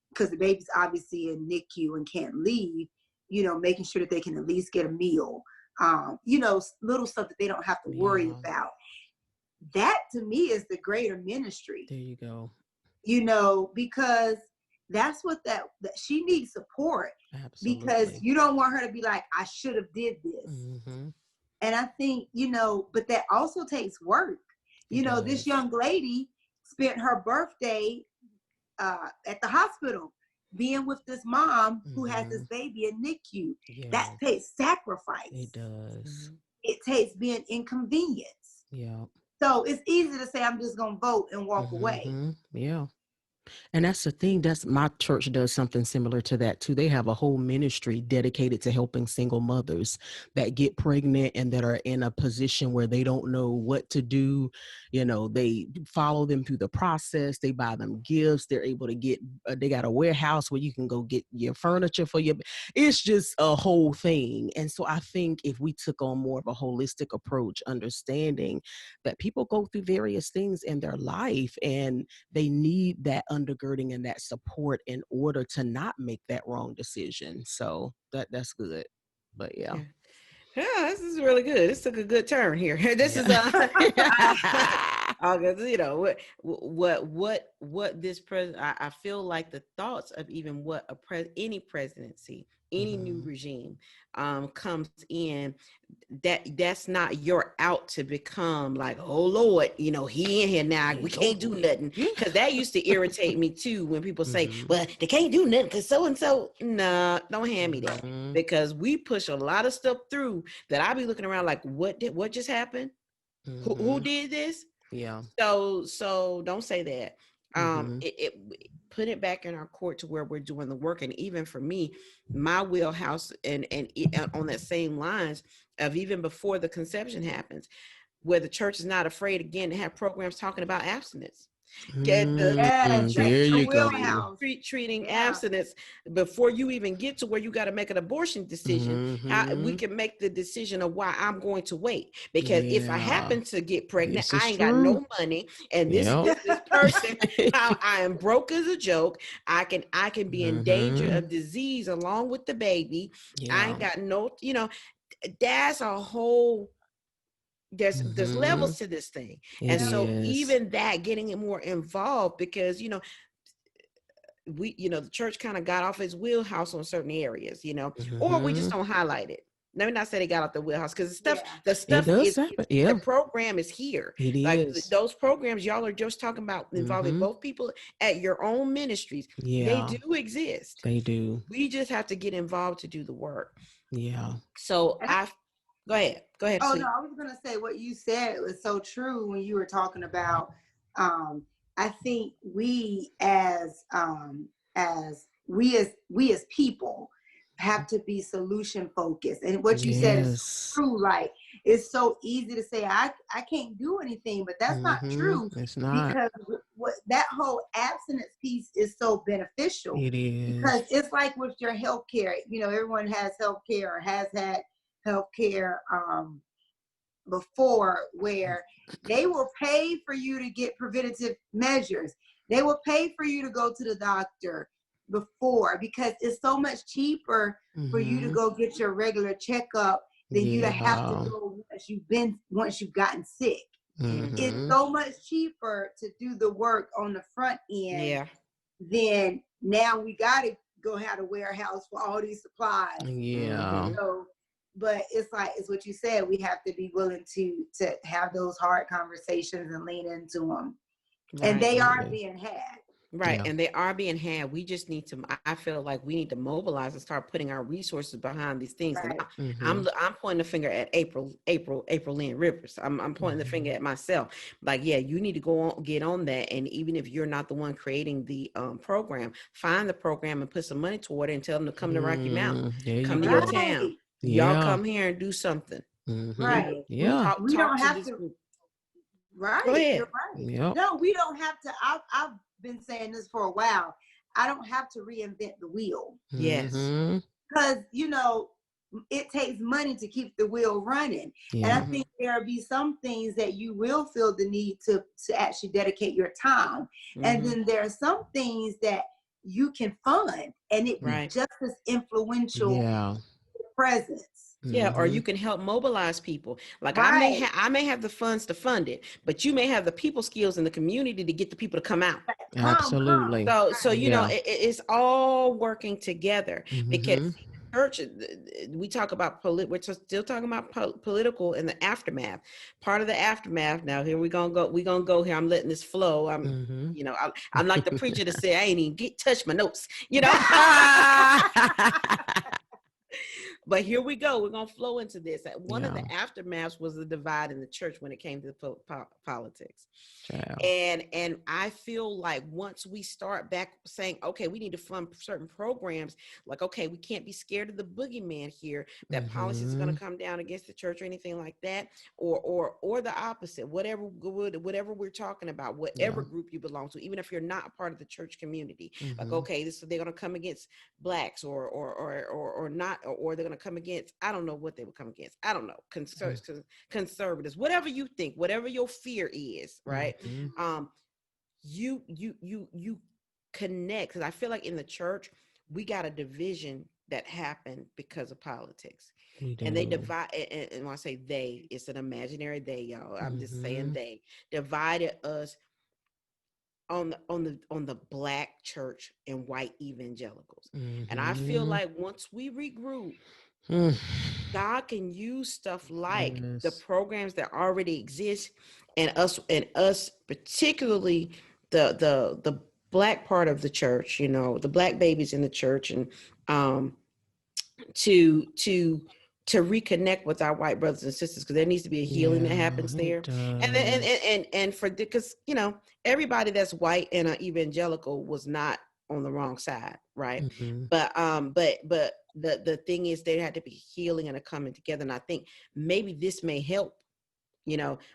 because the baby's obviously in NICU and can't leave, making sure that they can at least get a meal, little stuff that they don't have to worry about. That to me is the greater ministry. There you go. Because that's what that she needs support. Absolutely. Because you don't want her to be like, I should have did this. And I think, but that also takes work. This young lady spent her birthday at the hospital. being with this mom who has this baby in NICU. That takes sacrifice. It does. It takes being inconvenienced. Yeah. So it's easy to say, I'm just going to vote and walk away. Yeah. And that's the thing. That's my church does something similar to that too. They have a whole ministry dedicated to helping single mothers that get pregnant and that are in a position where they don't know what to do. You know, they follow them through the process. They buy them gifts. They're able to get, they got a warehouse where you can go get your furniture for your, it's just a whole thing. And so I think if we took on more of a holistic approach, understanding that people go through various things in their life and they need that undergirding and that support in order to not make that wrong decision. So that's good. But yeah. This is really good. This took a good turn here. This is you know what this president. I feel like the thoughts of even what any presidency, any new regime comes in, that's not your out to become like, oh Lord, you know, he in here now, we can't do nothing. Because that used to irritate me too when people say, well, they can't do nothing because so and so. Nah, don't hand me that, because we push a lot of stuff through that I be looking around like, what just happened? Who did this? Yeah. So don't say that. It put it back in our court to where we're doing the work. And even for me, my wheelhouse and on that same lines of even before the conception happens, where the church is not afraid again to have programs talking about abstinence. Get there you go. Treating abstinence before you even get to where you got to make an abortion decision. How we can make the decision of why I'm going to wait, because if I happen to get pregnant, I ain't got no money, and this person, I am broke as a joke. I can be in danger of disease along with the baby. I ain't got no, you know, that's a whole. There's levels to this thing. So even that, getting it more involved, because, you know, the church kind of got off its wheelhouse on certain areas, you know, or we just don't highlight it. Let me not say they got off the wheelhouse, because the stuff is the program is here. Those programs y'all are just talking about involving both people at your own ministries. They do exist. They do. We just have to get involved to do the work. Yeah. So Go ahead. Oh, Sweet. no, I was going to say what you said was so true when you were talking about, I think we as people have to be solution focused. And what you said is true. Like, it's so easy to say, I can't do anything, but that's not true. It's not. Because that whole abstinence piece is so beneficial. It is. Because it's like with your healthcare, you know, everyone has healthcare or has had healthcare before, where they will pay for you to get preventative measures. They will pay for you to go to the doctor before, because it's so much cheaper for you to go get your regular checkup than you to have to go once you've gotten sick. It's so much cheaper to do the work on the front end than now we got to go have a warehouse for all these supplies. So, but it's what you said. We have to be willing to have those hard conversations and lean into them. And they are being had. Right. And they are being had. We just need to, I feel like we need to mobilize and start putting our resources behind these things. And I'm pointing the finger at April Lynn Rivers. I'm pointing the finger at myself. Like, you need to get on that. And even if you're not the one creating the program, find the program and put some money toward it and tell them to come to Rocky Mountain, come to your town. Y'all come here and do something. Right. Yeah. We don't have to. Right. Go ahead. You're right. No, we don't have to. I've been saying this for a while. I don't have to reinvent the wheel. Yes. Because, you know, it takes money to keep the wheel running. And I think there'll be some things that you will feel the need to actually dedicate your time. And then there are some things that you can fund, and it be just as influential presence. Yeah, or you can help mobilize people. Like I may have the funds to fund it, but you may have the people skills in the community to get the people to come out. Absolutely. So you know, it's all working together, because church, we talk about we're still talking about political and the aftermath. Part of the aftermath. Now here we're gonna go here. I'm letting this flow. I'm like the preacher to say, I ain't even touch my notes, But here we go. We're going to flow into this. One of the aftermaths was the divide in the church when it came to politics. And I feel like once we start back saying, okay, we need to fund certain programs, like, okay, we can't be scared of the boogeyman here, that politics is going to come down against the church or anything like that, or the opposite, whatever we're talking about, whatever group you belong to, even if you're not a part of the church community, like, okay, they're going to come against blacks or not, or they're going to come against, I don't know what they would come against. I don't know, conservatives, whatever you think, whatever your fear is, right? You connect, because I feel like in the church we got a division that happened because of politics, and they divide. And when I say they, it's an imaginary they, y'all. I'm just saying they divided us on the black church and white evangelicals. And I feel like once we regroup, God can use stuff like the programs that already exist, and us particularly the black part of the church, the black babies in the church, and to reconnect with our white brothers and sisters, because there needs to be a healing that happens there. And for, because everybody that's white and evangelical was not on the wrong side, right? But the thing is, there had to be healing and a coming together. And I think maybe this may help,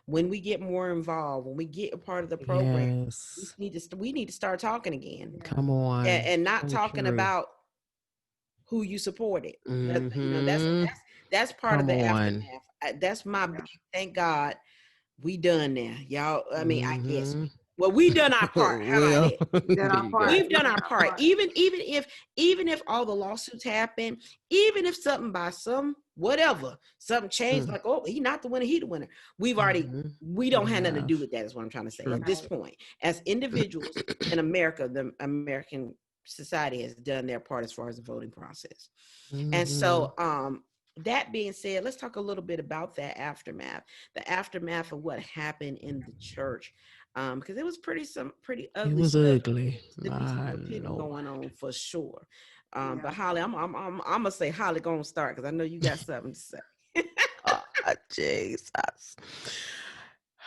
when we get more involved, when we get a part of the program, we need to start talking again. Come on. And not talking about who you supported. That's part of the aftermath. That's my big, thank God we done now, y'all. I mean, I guess we done our part. How about that? We've done our part. Even if all the lawsuits happen, even if something by something changed, like, oh, he not the winner, he the winner. We've already, we don't have nothing to do with that, is what I'm trying to say. At this point, as individuals in America, the American society has done their part as far as the voting process. And so that being said, let's talk a little bit about the aftermath of what happened in the church, because it was pretty ugly. It was ugly. Going on for sure. But Holly, I'm gonna say, Holly, gonna start, because I know you got something to say. Oh, Jesus.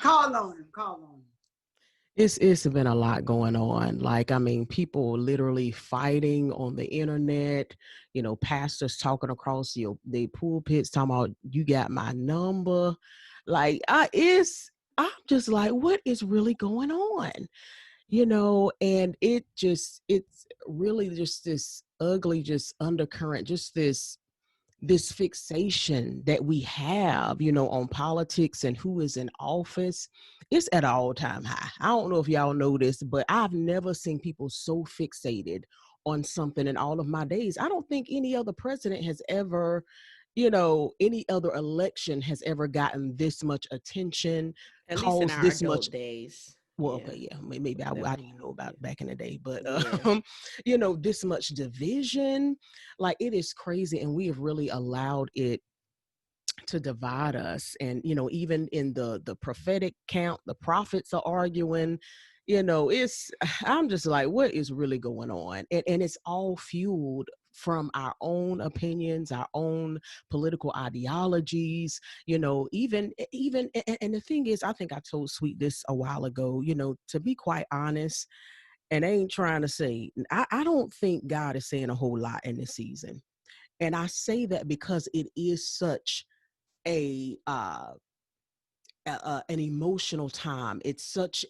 Call on him. It's been a lot going on. Like, I mean, people literally fighting on the internet, pastors talking across the pulpits, talking about, you got my number. Like, I'm just like, what is really going on? And it's really just this ugly, just undercurrent, just this fixation that we have, on politics and who is in office. It's at an all-time high. I don't know if y'all know this, but I've never seen people so fixated on something in all of my days. I don't think any other president has ever, any other election has ever gotten this much attention, at least in our adult days. Well, okay, yeah, maybe I didn't know about it back in the day, but this much division, like, it is crazy, and we have really allowed it to divide us. And even in the prophetic count, the prophets are arguing. I'm just like, what is really going on? And it's all fueled from our own opinions, our own political ideologies, even, and the thing is, I think I told Sweet this a while ago, to be quite honest, and I ain't trying to say, I don't think God is saying a whole lot in this season. And I say that because it is such an emotional time. It's such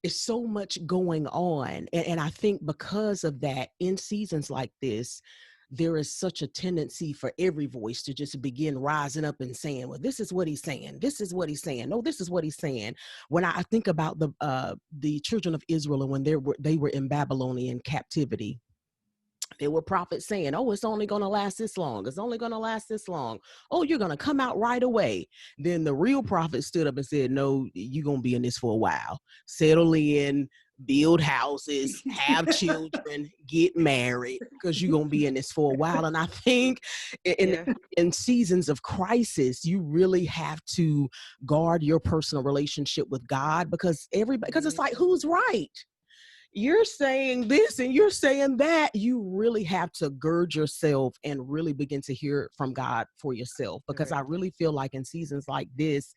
it's so much going on. And I think because of that, in seasons like this, there is such a tendency for every voice to just begin rising up and saying, well, this is what he's saying. This is what he's saying. No, this is what he's saying. When I think about the children of Israel, and when they were in Babylonian captivity, there were prophets saying, oh, it's only going to last this long. It's only going to last this long. Oh, you're going to come out right away. Then the real prophet stood up and said, no, you're going to be in this for a while. Settle in, build houses, have children, get married, because you're gonna be in this for a while. And I think in Yeah. in seasons of crisis, you really have to guard your personal relationship with God, because everybody, because it's like, who's right? You're saying this and you're saying that. You really have to gird yourself and really begin to hear from God for yourself, because I Correct. really feel like in seasons like this,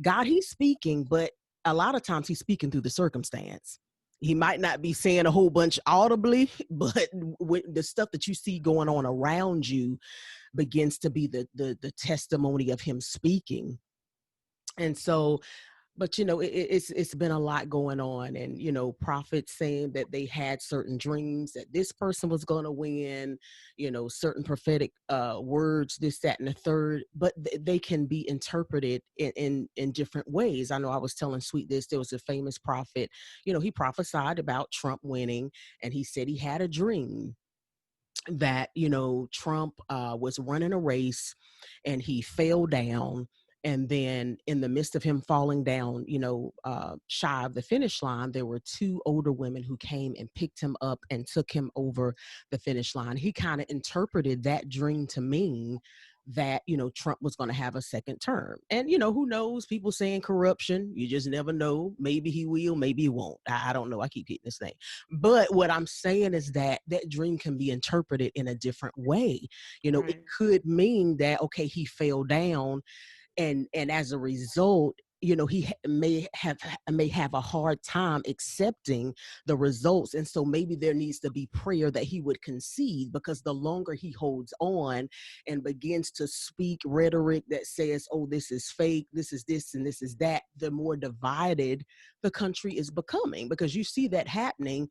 God, he's speaking, but a lot of times he's speaking through the circumstance. He might not be saying a whole bunch audibly, but with the stuff that you see going on around you begins to be the testimony of him speaking. And so, but it's been a lot going on, and prophets saying that they had certain dreams that this person was going to win, certain prophetic words, this, that, and the third, but they can be interpreted in different ways. I know I was telling Sweet this, there was a famous prophet, he prophesied about Trump winning, and he said he had a dream that Trump was running a race and he fell down, and then in the midst of him falling down, shy of the finish line, there were two older women who came and picked him up and took him over the finish line. He kind of interpreted that dream to mean that Trump was going to have a second term. And who knows, people saying corruption, you just never know. Maybe he will, maybe he won't. I don't know, I keep hitting this thing. But what I'm saying is that that dream can be interpreted in a different way. It Right. could mean that, okay, he fell down, and as a result, he may have a hard time accepting the results, and so maybe there needs to be prayer that he would concede, because the longer he holds on and begins to speak rhetoric that says, oh, this is fake, this is this, and this is that, the more divided the country is becoming. Because you see that happening.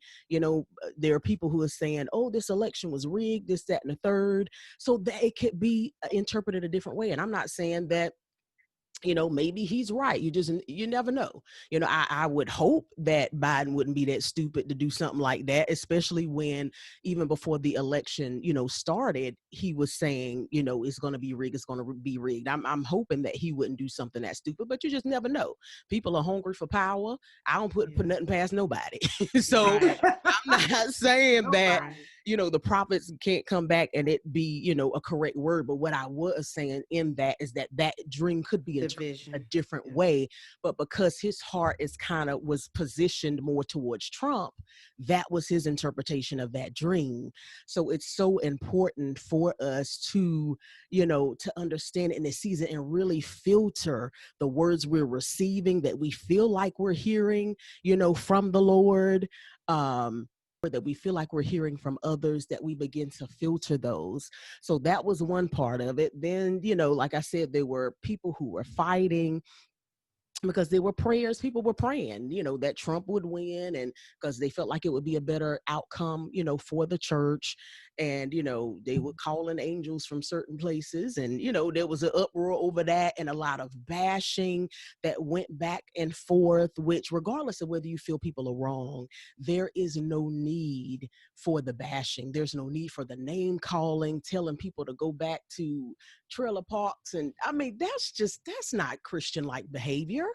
There are people who are saying, oh, this election was rigged, this, that, and the third, so that it could be interpreted a different way. And I'm not saying that maybe he's right. You never know. I would hope that Biden wouldn't be that stupid to do something like that, especially when even before the election, started, he was saying, it's going to be rigged. It's going to be rigged. I'm hoping that he wouldn't do something that stupid, but you just never know. People are hungry for power. I don't put nothing past nobody. So Right. I'm not saying that Right. the prophets can't come back and it be a correct word, but what I was saying in that is that that dream could be interpreted a Division. different Yeah. way, but because his heart is kind of was positioned more towards Trump, that was his interpretation of that dream. So it's so important for us to to understand in this season and really filter the words we're receiving, that we feel like we're hearing from the Lord, or that we feel like we're hearing from others, that we begin to filter those. So that was one part of it. Then, like I said, there were people who were fighting because there were prayers. People were praying, that Trump would win, and because they felt like it would be a better outcome, for the church. And, they would call in angels from certain places. And, there was an uproar over that and a lot of bashing that went back and forth, which, regardless of whether you feel people are wrong, there is no need for the bashing. There's no need for the name calling, telling people to go back to trailer parks. And I mean, that's not Christian like behavior.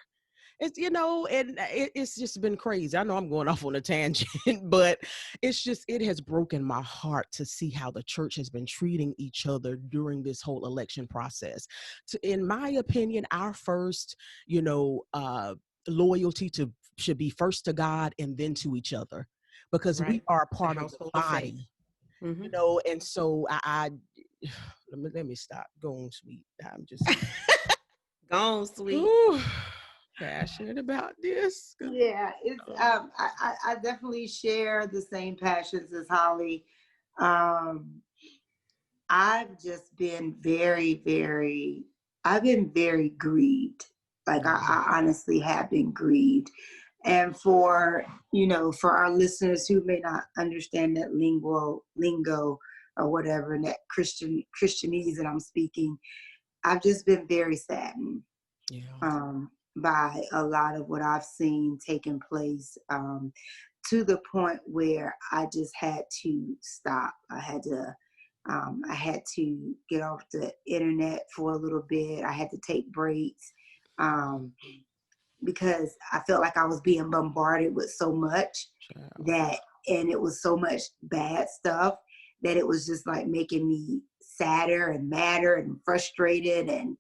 It's and it's just been crazy. I know I'm going off on a tangent, but it has broken my heart to see how the church has been treating each other during this whole election process. In my opinion, our first loyalty to should be first to God and then to each other, because we Right. are The part of the household of faith. body. Mm-hmm. And so I let me stop going, Sweet. I'm just Gone, sweet. whew, passionate about this. Yeah, it's Um, I definitely share the same passions as Holly. Um, I've just been I've been very grieved. Like yeah, I honestly have been grieved. And for our listeners who may not understand that lingo or whatever, and that Christianese that I'm speaking, I've just been very saddened yeah, by a lot of what I've seen taking place, to the point where I just had to stop. I had to get off the internet for a little bit. I had to take breaks. Um, because I felt like I was being bombarded with so much that, and it was so much bad stuff that it was just like making me sadder and madder and frustrated and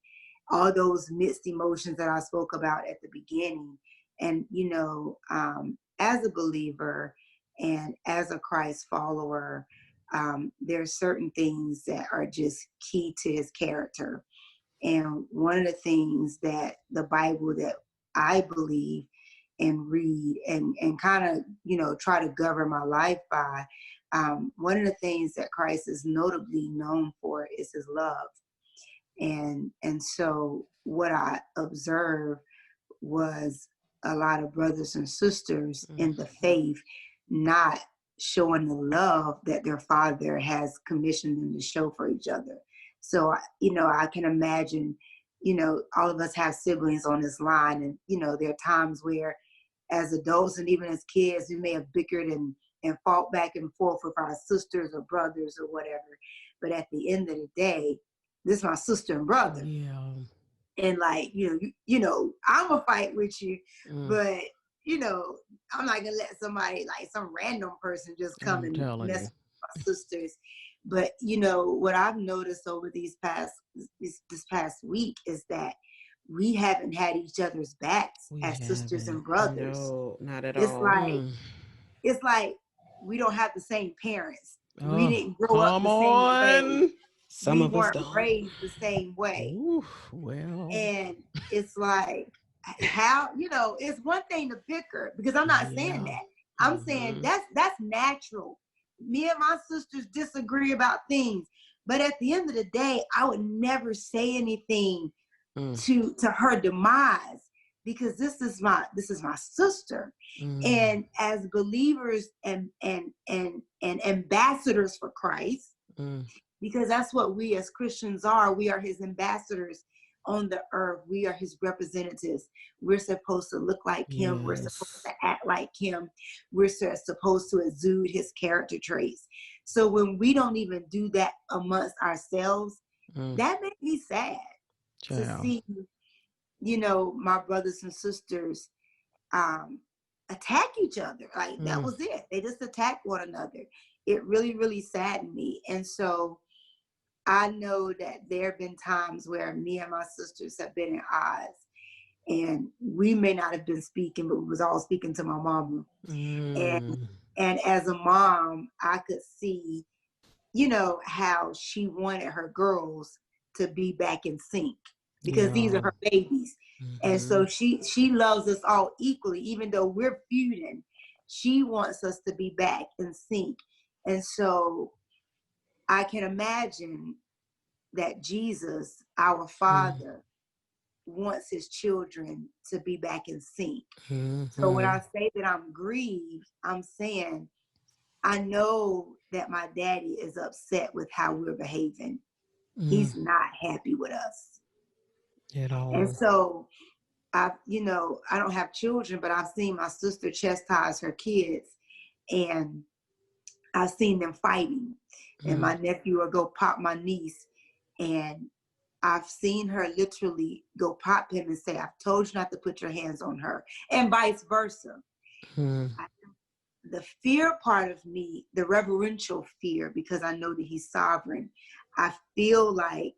all those mixed emotions that I spoke about at the beginning. And, you know, as a believer and as a Christ follower, there are certain things that are just key to his character. And one of the things that the Bible that I believe and read and kind of, you know, try to govern my life by, one of the things that Christ is notably known for is his love. And so what I observed was a lot of brothers and sisters in the faith not showing the love that their father has commissioned them to show for each other. So, you know, I can imagine, you know, all of us have siblings on this line, and, you know, there are times where as adults and even as kids, we may have bickered and fought back and forth with our sisters or brothers or whatever. But at the end of the day, this is my sister and brother. Yeah. And like, you know, I'm gonna fight with you, but you know, I'm not gonna let somebody, like some random person, just come and mess with my sisters. But you know, what I've noticed over this past week is that we haven't had each other's backs as sisters and brothers. No, not at It's all. like it's like we don't have the same parents. We Oh, didn't grow up the same way. Some We of us weren't don't. raised the same way. Ooh, well. And it's like, how, you know, it's one thing to bicker, because I'm not saying that. I'm saying that's natural. Me and my sisters disagree about things, but at the end of the day, I would never say anything to her demise, because this is my sister. And as believers and ambassadors for Christ, because that's what we as Christians are. We are his ambassadors on the earth. We are his representatives. We're supposed to look like him. We're supposed to act like him. We're supposed to exude his character traits. So when we don't even do that amongst ourselves, that makes me sad to see, you know, my brothers and sisters attack each other. Like that was it. They just attacked one another. It really, really saddened me. And so I know that there have been times where me and my sisters have been at odds, and we may not have been speaking, but we was all speaking to my mama. And as a mom, I could see, you know, how she wanted her girls to be back in sync, because these are her babies. And so she loves us all equally, even though we're feuding. She wants us to be back in sync. And so I can imagine that Jesus, our Father, wants his children to be back in sync. So when I say that I'm grieved, I'm saying I know that my daddy is upset with how we're behaving. He's not happy with us at all. And so you know, I don't have children, but I've seen my sister chastise her kids, and I've seen them fighting. And my nephew will go pop my niece, and I've seen her literally go pop him and say, "I've told you not to put your hands on her," and vice versa. The fear part of me, the reverential fear, because I know that he's sovereign, I feel like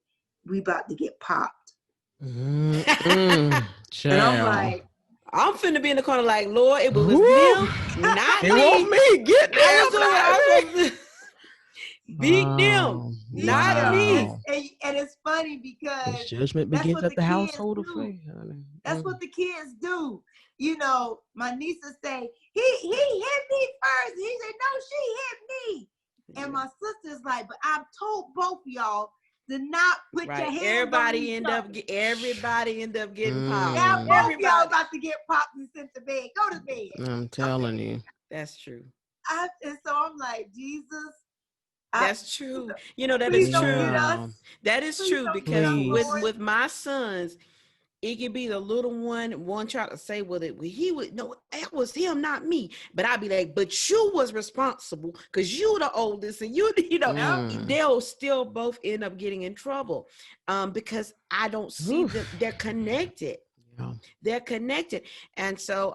we about to get popped. And I'm like, I'm finna be in the corner like, Lord, it was them, not me. It was me. Get them. I was doing what I was supposed to beat them, not me. And it's funny because judgment begins at the household of faith. That's what the kids do. You know, my nieces say, he hit me first. He said, no, she hit me. And my sister's like, but I've told both of y'all to not put your hands everybody on end up getting popped. Now both of y'all about to get popped and sent to bed. Go to bed. I'm telling you. That's true. And so I'm like, Jesus. That's true. You know, that is true. That is true, because with my sons, it could be the little one try to say, well, he would, no, that was him, not me. But I'd be like, but you was responsible because you the oldest, and you know, they'll still both end up getting in trouble because I don't see that they're connected. They're connected. And so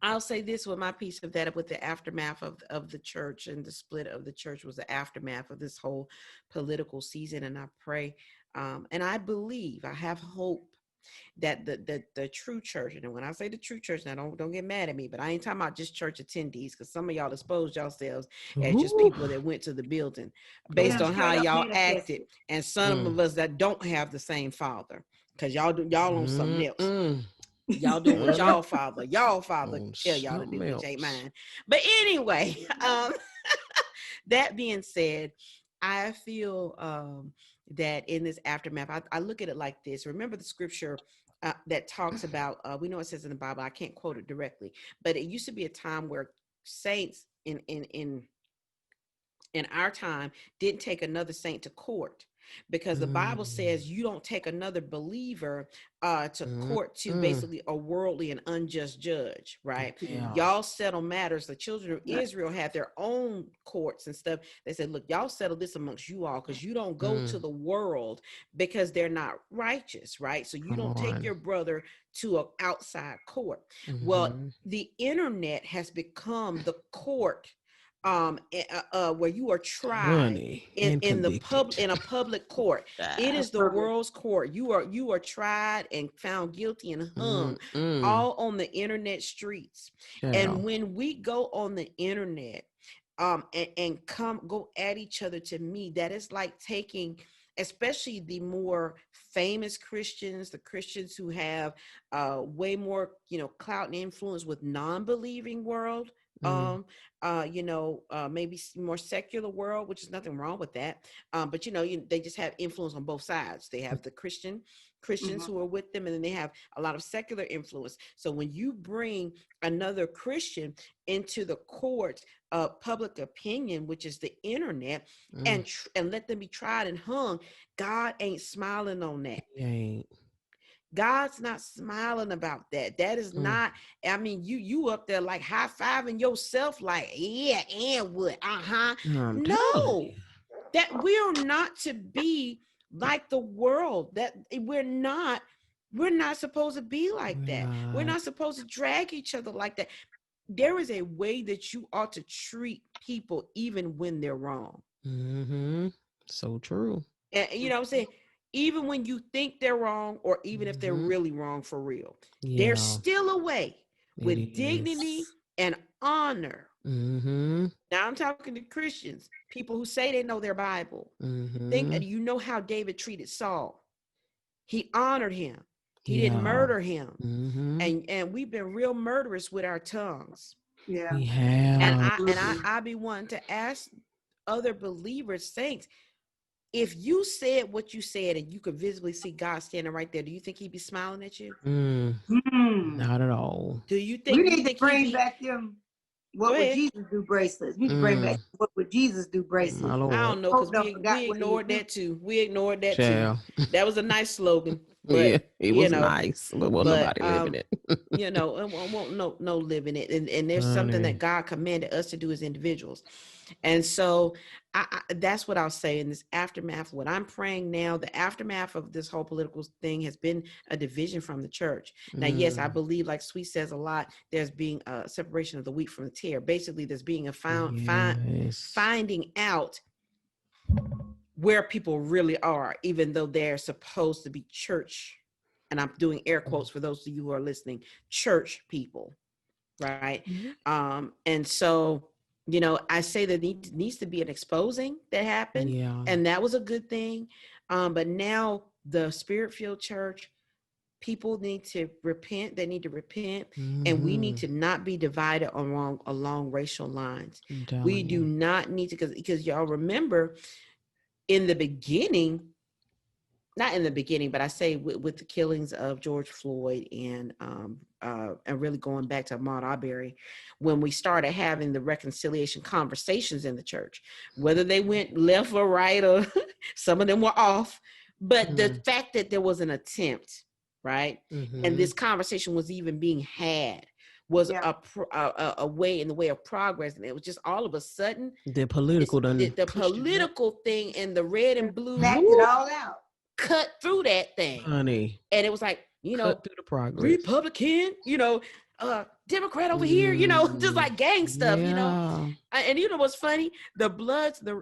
I'll say this with my piece of that, with the aftermath of the church, and the split of the church was the aftermath of this whole political season. And I pray, and I believe, I have hope that the true church, and when I say the true church, now don't get mad at me, but I ain't talking about just church attendees, because some of y'all exposed yourselves as just people that went to the building based on how y'all acted, and some of us that don't have the same father, because y'all on something else. Y'all doing what y'all father tell y'all to do, which ain't mine. But anyway, that being said, I feel that in this aftermath, I look at it like this. Remember the scripture that talks about, we know it says in the Bible, I can't quote it directly, but it used to be a time where saints in our time didn't take another saint to court, because the Bible says you don't take another believer to court to basically a worldly and unjust judge, right? Y'all settle matters. The children of Israel had their own courts and stuff. They said, look, y'all settle this amongst you all, because you don't go to the world because they're not righteous, right? So you don't take your brother to an outside court. Well, the internet has become the court where you are tried in a public court. It is the world's court. You are tried and found guilty and hung all on the internet streets. And when we go on the internet and go at each other, to me, that is like taking, especially the more famous Christians, the Christians who have way more clout and influence with non-believing world, maybe more secular world, which is nothing wrong with that. But they just have influence on both sides. They have the Christians who are with them, and then they have a lot of secular influence. So when you bring another Christian into the court of public opinion, which is the internet, and let them be tried and hung, God ain't smiling on that. He ain't. God's not smiling about that. That is not, I mean, you up there like high-fiving yourself like, yeah, and what? No, that we are not to be like the world. That we're not supposed to be like that. We're not supposed to drag each other like that. There is a way that you ought to treat people even when they're wrong. So true. And you know what I'm saying? Even when you think they're wrong, or even if they're really wrong for real, there's still a way with dignity and honor. Now I'm talking to Christians, people who say they know their Bible. Think, how David treated Saul. He honored him. He didn't murder him. And we've been real murderous with our tongues. Yeah. And I be wanting to ask other believers, saints, if you said what you said and you could visibly see God standing right there, do you think he'd be smiling at you? Not at all. Do you think we need to bring back them what would Jesus do bracelets? We need to bring back what would Jesus do bracelets. I don't know, because we ignored that too. Too. That was a nice slogan. But, it was nice, but nobody living it. won't no living it. And there's something that God commanded us to do as individuals. And so that's what I'll say in this aftermath. What I'm praying now, the aftermath of this whole political thing has been a division from the church. Now, yes, I believe, like Sweet says a lot, there's being a separation of the wheat from the tare. Basically, there's being a finding out where people really are, even though they're supposed to be church. And I'm doing air quotes for those of you who are listening, church people, right? And so, I say that needs to be an exposing that happened, and that was a good thing. But now the Spirit-filled church, people need to repent. They need to repent, and we need to not be divided along racial lines. We do not need to, because y'all remember in the beginning, not in the beginning, but I say with the killings of George Floyd and really going back to Ahmaud Arbery, when we started having the reconciliation conversations in the church, whether they went left or right, or some of them were off, but the fact that there was an attempt, right, and this conversation was even being had, was a way in the way of progress. And it was just all of a sudden the political thing and the red and blue knocked it all out, cut through that thing, honey. and it was like, you know, cut through the progress. Republican, Democrat over here, just like gang stuff, Yeah. And you know what's funny? The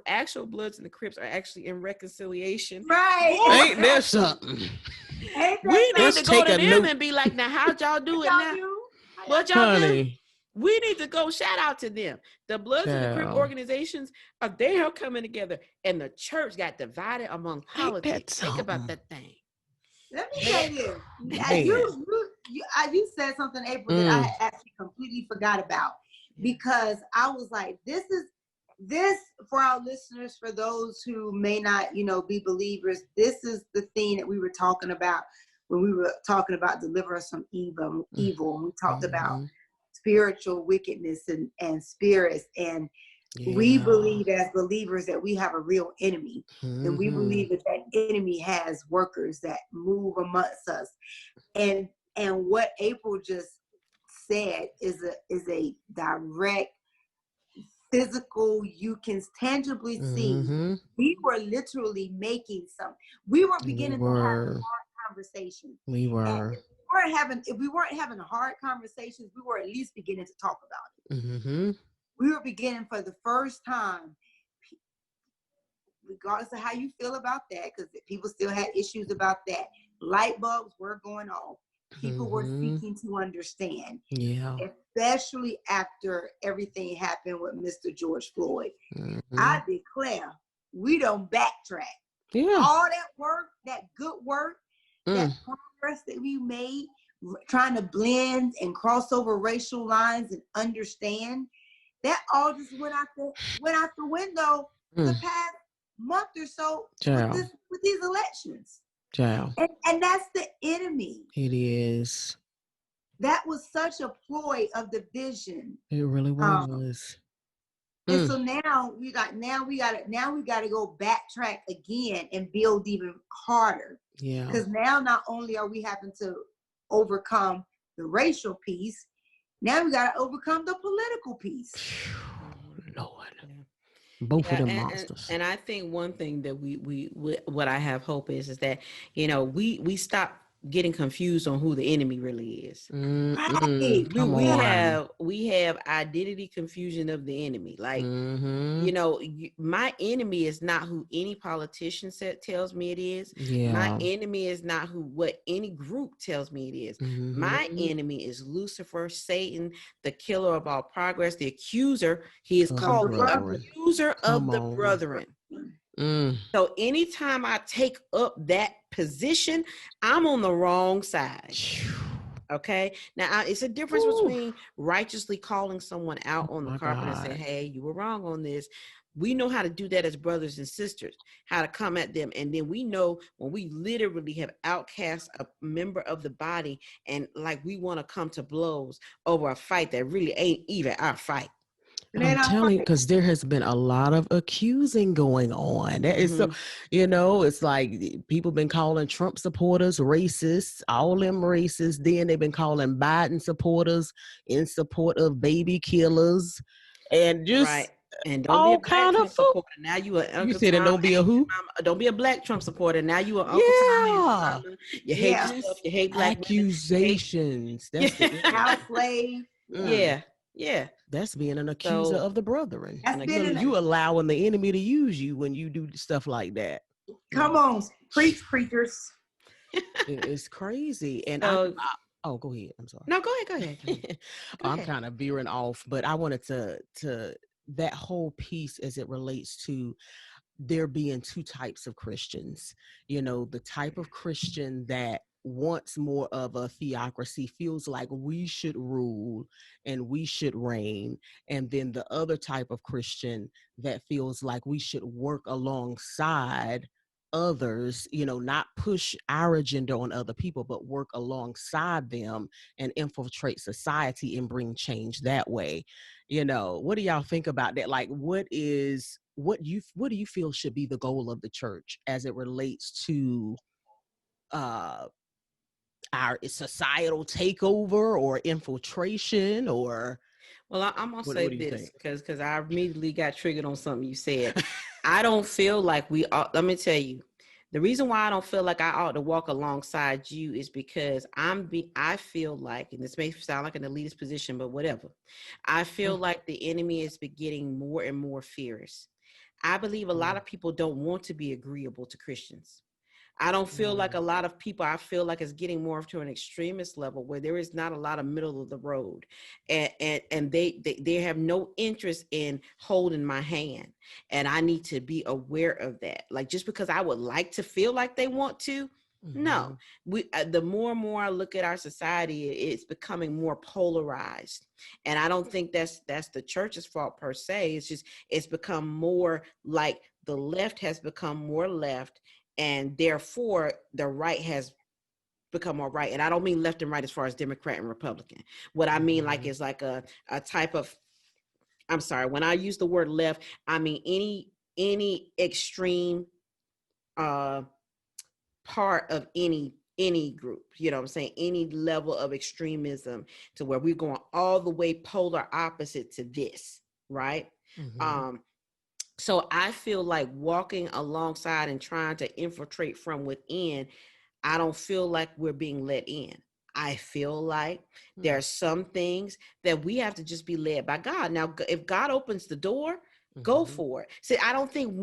actual Bloods and the Crips are actually in reconciliation. Right. Ain't there something? We need to go to them note. and be like, now, how'd y'all do it now? What y'all do? Honey. We need to go shout out to them. The Bloods and the Crip organizations they are coming together, and the church got divided among politics. Think about that thing. Let me say this. You said something, April, that I actually completely forgot about, because I was like, this for our listeners, for those who may not, be believers, this is the thing that we were talking about when we were talking about deliver us from evil. And we talked about spiritual wickedness and spirits. And we believe as believers that we have a real enemy. And we believe that enemy has workers that move amongst us. And what April just said is a direct, physical, you can tangibly see. We were literally making some. We were beginning to have hard conversations. We were. And if we weren't having hard conversations, we were at least beginning to talk about it. We were beginning for the first time, regardless of how you feel about that, because people still had issues about that. Light bulbs were going off. People were seeking to understand. Yeah. Especially after everything happened with Mr. George Floyd. I declare we don't backtrack. Yeah. All that work, that good work, that progress that we made, trying to blend and cross over racial lines and understand, that all just went out the window the past month or so with these elections. And that's the enemy. It is. That was such a ploy of division. It really was. And so now we got to go backtrack again and build even harder. Yeah. Because now not only are we having to overcome the racial piece, now we got to overcome the political piece. Lord. Both of them monsters. And I think one thing that we what I have hope is that, we stop getting confused on who the enemy really is. Right. We have identity confusion of the enemy. Like, my enemy is not who any politician tells me it is. Yeah. My enemy is not what any group tells me it is. My enemy is Lucifer, Satan, the killer of all progress, the accuser. He is called the accuser of the brethren. So anytime I take up that position, I'm on the wrong side. Okay. Now it's a difference between righteously calling someone out on the carpet and saying, hey, you were wrong on this. We know how to do that as brothers and sisters, how to come at them. And then we know when we literally have outcast a member of the body and like we want to come to blows over a fight that really ain't even our fight. I'm telling you, because there has been a lot of accusing going on. That is so, it's like people been calling Trump supporters racists, all them racists. Then they've been calling Biden supporters in support of baby killers, and just and don't all be a kind of supporter. Now you are Uncle. You said Tom, don't be a who? Don't be a black Trump supporter. Now you are Uncle Tom and Mama. You hate yourself. You hate black accusations. Women. That's the house slave. Yeah. That's being an accuser of the brethren. You allowing the enemy to use you when you do stuff like that. Come on, preach, preachers. It's crazy. And so, go ahead. I'm sorry. No, go ahead. I'm kind of veering off, but I wanted to that whole piece as it relates to there being two types of Christians. The type of Christian that wants more of a theocracy, feels like we should rule and we should reign. And then the other type of Christian that feels like we should work alongside others, not push our agenda on other people, but work alongside them and infiltrate society and bring change that way. What do y'all think about that? Like, what do you feel should be the goal of the church as it relates to our societal takeover or infiltration? Or well, I'm gonna say this because I immediately got triggered on something you said. I don't feel like we are. Let me tell you, The reason why I don't feel like I ought to walk alongside you is because I feel like, and this may sound like an elitist position, but whatever. I feel like the enemy is getting more and more fierce. I believe a lot of people don't want to be agreeable to Christians. I don't feel like a lot of people, I feel like it's getting more to an extremist level where there is not a lot of middle of the road. And they have no interest in holding my hand. And I need to be aware of that. Like, just because I would like to feel like they want to, no, the more and more I look at our society, it's becoming more polarized. And I don't think that's the church's fault per se. It's just, it's become more like the left has become more left, and therefore the right has become more right. And I don't mean left and right as far as Democrat and Republican. What I mean like is like a type of, I'm sorry, when I use the word left, I mean any extreme part of any group, you know what I'm saying, any level of extremism, to where we're going all the way polar opposite to this, right? So I feel like walking alongside and trying to infiltrate from within, I don't feel like we're being let in. I feel like there are some things that we have to just be led by God. Now, if God opens the door, go for it. See, I don't think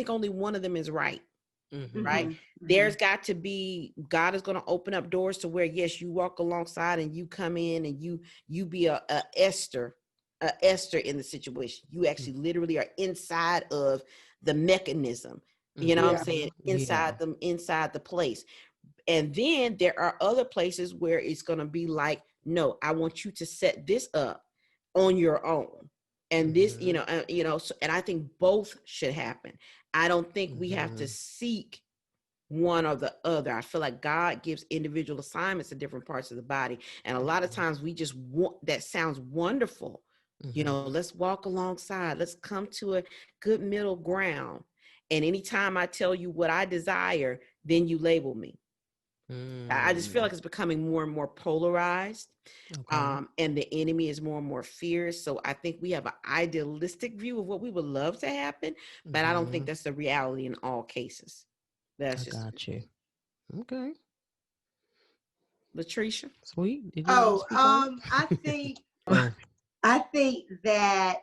only one of them is right. Right? There's got to be, God is going to open up doors to where, yes, you walk alongside and you come in and you be a Esther in the situation. You actually literally are inside of the mechanism, you know what I'm saying? Inside the place. And then there are other places where it's going to be like, no, I want you to set this up on your own. And this, so, and I think both should happen. I don't think we have to seek one or the other. I feel like God gives individual assignments to different parts of the body. And a lot of times we just want, that sounds wonderful. Let's walk alongside. Let's come to a good middle ground. And anytime I tell you what I desire, then you label me. I just feel like it's becoming more and more polarized. And the enemy is more and more fierce. So I think we have an idealistic view of what we would love to happen, but I don't think that's the reality in all cases. That's just got you. Okay. Latricia. Sweet. Did you want to speak on? I think that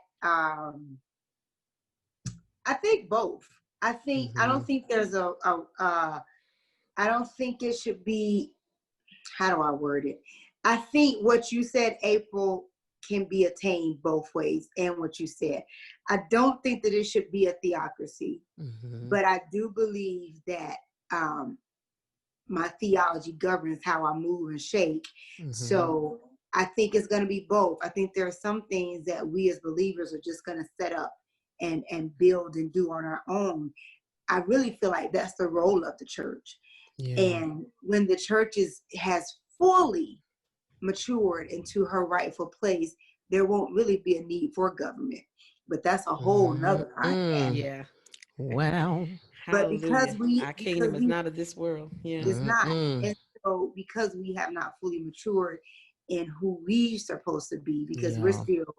I think both. I don't think there's I don't think it should be, how do I word it? I think what you said, April, can be attained both ways, and what you said. I don't think that it should be a theocracy, but I do believe that my theology governs how I move and shake. So I think it's going to be both. I think there are some things that we as believers are just going to set up and build and do on our own. I really feel like that's the role of the church. And when the church has fully matured into her rightful place, there won't really be a need for government. But that's a whole nother podcast. Yeah. Wow. But because our kingdom is not of this world. Yeah. It's not. And so because we have not fully matured in who we're supposed to be, because we're still,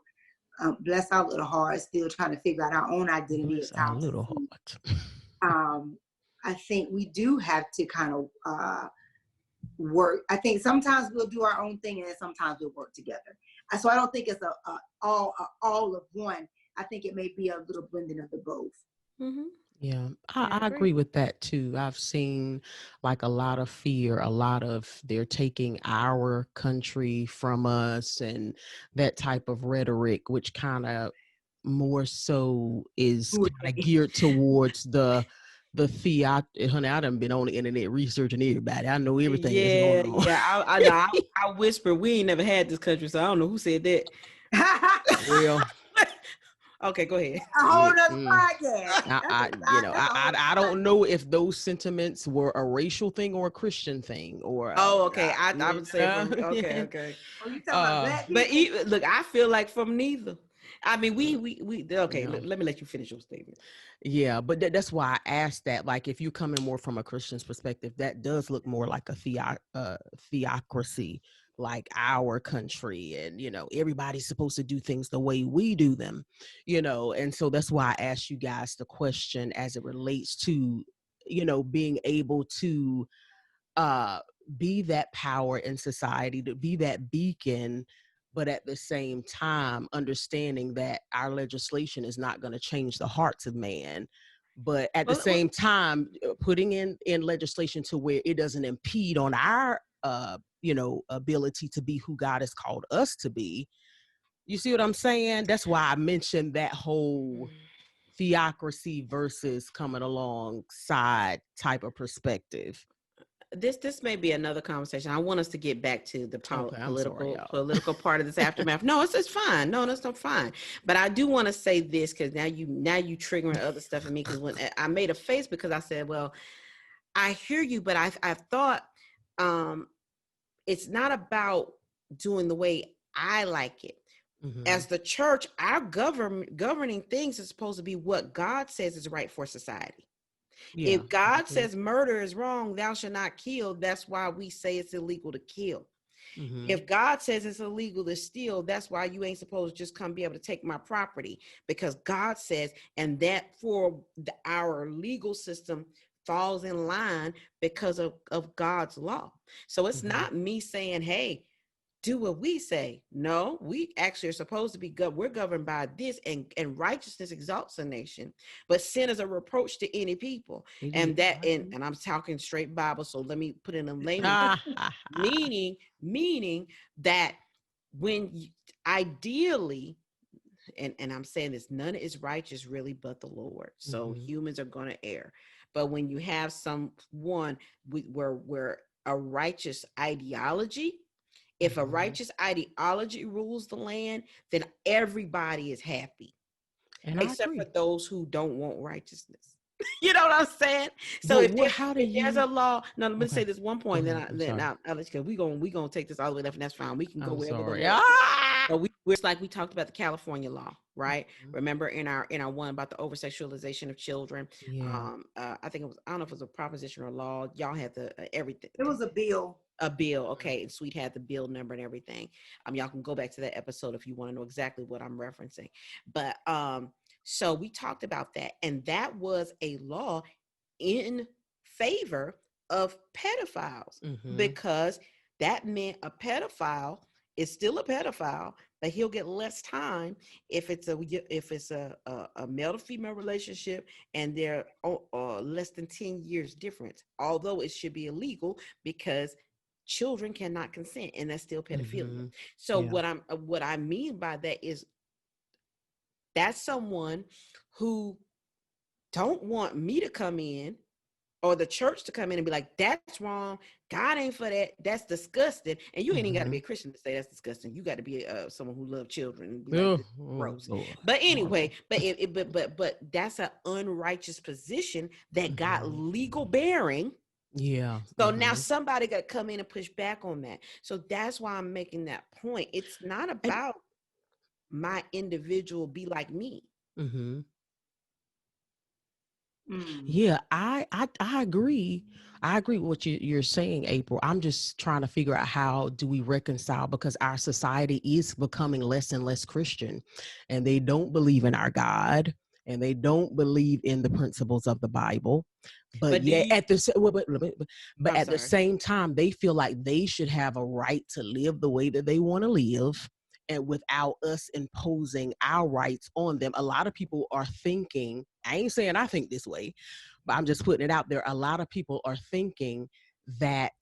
bless our little hearts, still trying to figure out our own identity. Bless our little heart. I think we do have to kind of work. I think sometimes we'll do our own thing, and then sometimes we'll work together. So I don't think it's all of one. I think it may be a little blending of the both. Yeah, I agree with that too. I've seen like a lot of fear, a lot of they're taking our country from us and that type of rhetoric, which kind of more so is kind of geared towards the honey, I done been on the internet researching everybody. I know everything that's going on. Yeah, I know. I whisper, we ain't never had this country, so I don't know who said that. Well, okay, go ahead. A whole nother podcast. I don't know if those sentiments were a racial thing or a Christian thing or. Okay. I would say, okay. Oh, you talking about black people? But look, I feel like from neither. I mean, we okay. Let me let you finish your statement. Yeah, but that's why I asked that. Like, if you're coming more from a Christian's perspective, that does look more like a theocracy, like our country, and everybody's supposed to do things the way we do them, and so that's why I asked you guys the question as it relates to being able to be that power in society, to be that beacon, but at the same time understanding that our legislation is not going to change the hearts of man, but at the same time putting in legislation to where it doesn't impede on our ability to be who God has called us to be. You see what I'm saying? That's why I mentioned that whole theocracy versus coming alongside type of perspective. This may be another conversation. I want us to get back to the political part of this aftermath. No, it's fine. No, that's not fine. But I do want to say this, because now you triggering other stuff in me. Because when I made a face, because I said, well, I hear you, but I've thought it's not about doing the way I like it. Mm-hmm. As the church, our governing things is supposed to be what God says is right for society. Yeah. If God says murder is wrong, thou shalt not kill, that's why we say it's illegal to kill. Mm-hmm. If God says it's illegal to steal, that's why you ain't supposed to just come be able to take my property, because God says, and that for our legal system falls in line because of God's law. So it's not me saying, hey, do what we say. No, we actually are supposed to be we're governed by this, and righteousness exalts a nation, but sin is a reproach to any people. And that, and I'm talking straight Bible, so let me put in a layman meaning that when ideally, and I'm saying this, none is righteous really but the Lord. So humans are going to err. But when you have someone where a righteous ideology, if a righteous ideology rules the land, then everybody is happy, and except for those who don't want righteousness. You know what I'm saying? So if there's a law, no, let me say this one point, then I'll let you go. We gonna take this all the way left, and that's fine. We can go wherever the Lord. So we're like, we talked about the California law, right? Remember in our one about the over sexualization of children. Yeah. I think it was, I don't know if it was a proposition or law. Y'all had the everything. It was a bill. A bill, okay, and Sweet had the bill number and everything. Y'all can go back to that episode if you want to know exactly what I'm referencing. But so we talked about that, and that was a law in favor of pedophiles, because that meant a pedophile is still a pedophile, but he'll get less time if it's a male to female relationship and they're less than 10 years difference. Although it should be illegal because children cannot consent, and that's still pedophilia. So what I mean by that is that's someone who don't want me to come in or the church to come in and be like, that's wrong, God ain't for that, that's disgusting. And you ain't even got to be a Christian to say that's disgusting. You got to be someone who loves children and be like, gross. But anyway, but that's an unrighteous position that got legal bearing. Yeah. So now somebody got to come in and push back on that. So that's why I'm making that point. It's not about my individual be like me. Yeah, I agree. I agree with what you're saying, April. I'm just trying to figure out how do we reconcile, because our society is becoming less and less Christian, and they don't believe in our God, and they don't believe in the principles of the Bible. But yet at the same time, they feel like they should have a right to live the way that they want to live, and without us imposing our rights on them. A lot of people are thinking, I ain't saying I think this way, but I'm just putting it out there. A lot of people are thinking that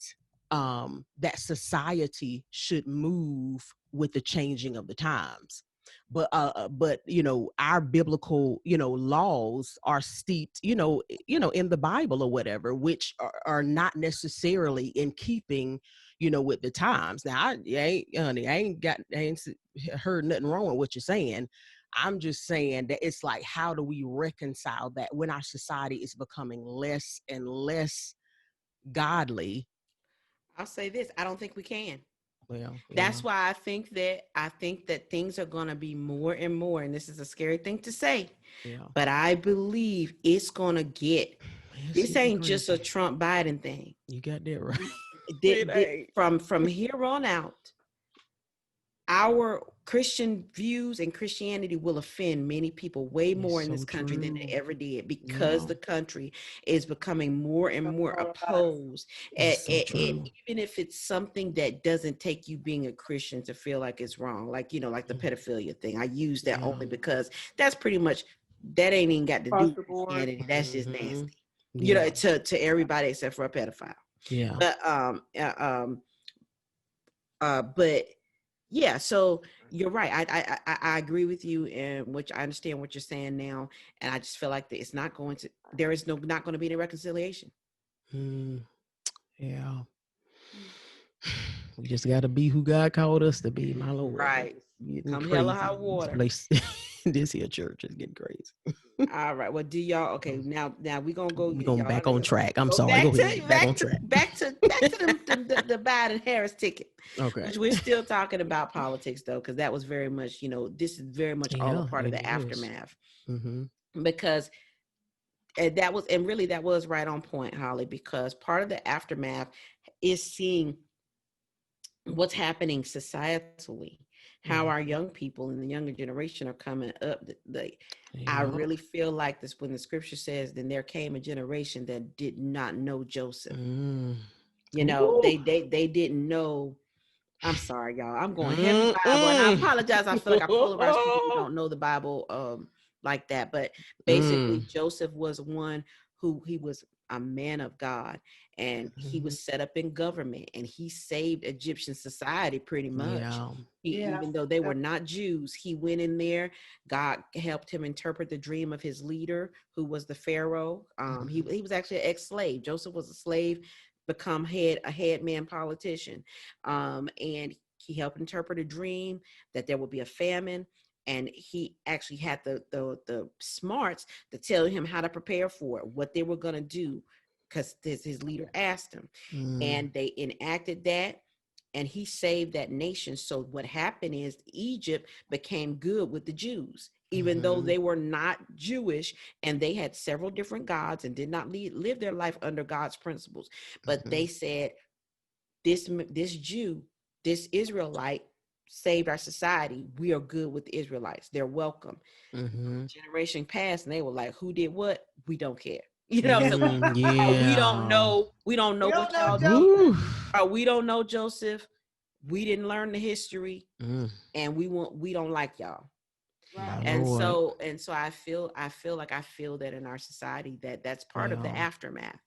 that society should move with the changing of the times. But our biblical, laws are steeped, in the Bible or whatever, which are not necessarily in keeping, with the times. Now, I ain't heard nothing wrong with what you're saying. I'm just saying that it's like, how do we reconcile that when our society is becoming less and less godly? I'll say this, I don't think we can. Well, that's why I think that things are going to be more and more, and this is a scary thing to say, but I believe it's going to get, this ain't just a Trump Biden thing. You got that right. From here on out, Christian views and Christianity will offend many people way more It's in this so country than true. they ever did, because Yeah. the country is becoming more and more opposed. It's so true. Even if it's something that doesn't take you being a Christian to feel like it's wrong, like, like the pedophilia thing. I use that only because that's pretty much, that ain't even got to do Across with the board. Christianity. That's just nasty. Yeah. To everybody except for a pedophile. Yeah. But yeah, so you're right. I agree with you, and which I understand what you're saying now, and I just feel like that it's not going to. There is not going to be any reconciliation. Yeah. We just got to be who God called us to be, my Lord. Right. Getting Come hell or crazy high in this water. place. This here church is getting crazy. All right. Well, do y'all? Okay. Now we're gonna go. We're going Y'all back on track. I'm go sorry. Go ahead. Back on track. back to the Biden Harris ticket. Okay. Which we're still talking about politics though, because that was very much, this is very much all a part of the it is. aftermath. Mm-hmm. Because that was right on point, Holly, because part of the aftermath is seeing what's happening societally, how our young people and the younger generation are coming up. I really feel like this, when the scripture says, then there came a generation that did not know Joseph. They didn't know. I'm sorry, y'all. I'm going heavy Bible, and I apologize. I feel like I polarize people who don't know the Bible like that. But basically, Joseph was one who, he was a man of God, and he was set up in government, and he saved Egyptian society pretty much. Even though they were not Jews, he went in there. God helped him interpret the dream of his leader, who was the Pharaoh. He was actually an ex-slave. Joseph was a slave, become a head man politician, and he helped interpret a dream that there would be a famine, and he actually had the smarts to tell him how to prepare for it, what they were going to do, because his leader asked him, and they enacted that, and he saved that nation. So what happened is Egypt became good with the Jews, even though they were not Jewish, and they had several different gods and did not live their life under God's principles. But they said, this Jew, this Israelite saved our society. We are good with the Israelites. They're welcome. Generation passed, and they were like, who did what? We don't care. We don't know. We don't know what y'all do. We don't know Joseph. We didn't learn the history, and we don't like y'all. Right. And so I feel that in our society, that's part of the aftermath.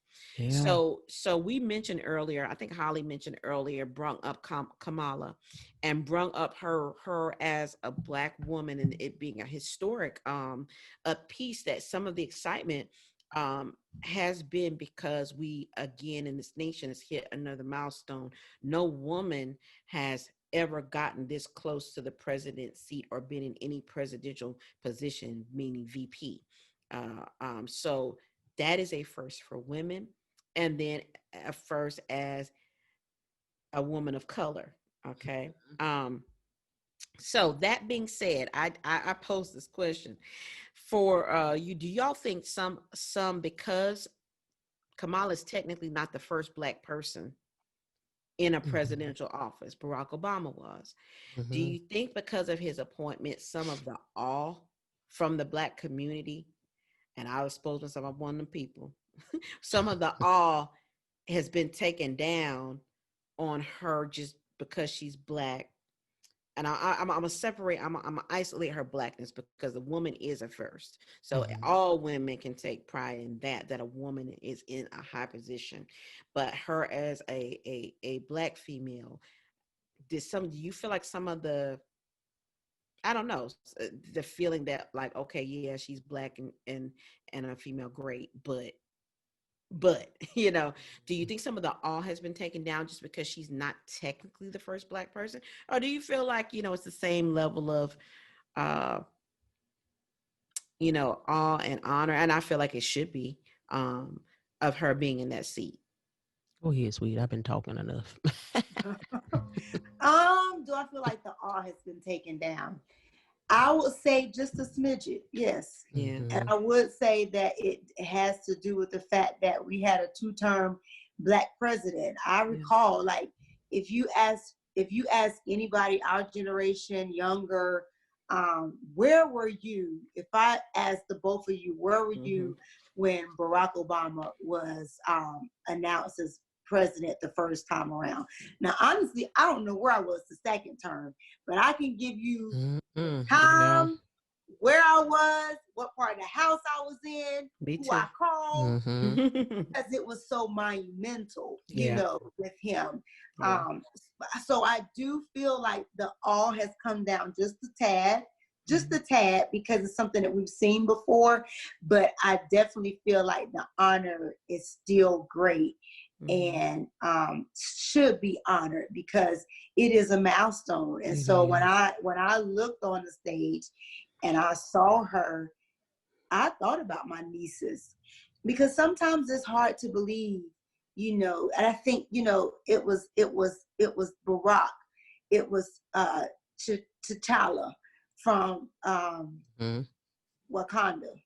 So we mentioned earlier, I think Holly mentioned earlier, brung up Kamala, and brung up her as a Black woman, and it being a historic a piece, that some of the excitement has been because we, again, in this nation, has hit another milestone. No woman has ever gotten this close to the president's seat or been in any presidential position, meaning VP. So that is a first for women, and then a first as a woman of color. Okay. So that being said, I pose this question for you. Do y'all think some because Kamala is technically not the first Black person in a presidential office, Barack Obama was. Do you think because of his appointment, some of the awe from the Black community, and I was supposed to, I'm one of them people, some of the awe has been taken down on her just because she's Black? And I'm gonna separate. I'm gonna isolate her Blackness, because the woman is a first. So all women can take pride in that a woman is in a high position, but her as a Black female, do you feel like some of the, I don't know, the feeling that, like, okay, yeah, she's Black and a female, great, but do you think some of the awe has been taken down just because she's not technically the first Black person, or do you feel like it's the same level of awe and honor, and I feel like it should be, of her being in that seat? Go ahead, sweet. I've been talking enough. Do I feel like the awe has been taken down? I would say just a smidget, yes. Yeah. And I would say that it has to do with the fact that we had a 2-term Black president. I recall, like, if you ask if you ask anybody, our generation, younger, where were you? If I asked the both of you, where were you when Barack Obama was announced as president the first time around? Now, honestly, I don't know where I was the second term, but I can give you time, where I was, what part of the house I was in, who I called, because it was so monumental, you know, with him. So I do feel like the awe has come down just a tad, because it's something that we've seen before. But I definitely feel like the honor is still great and should be honored because it is a milestone. And so when I looked on the stage and I saw her, I thought about my nieces, because sometimes it's hard to believe, you know. And I think, you know, it was Barack, it was T'Challa from Wakanda,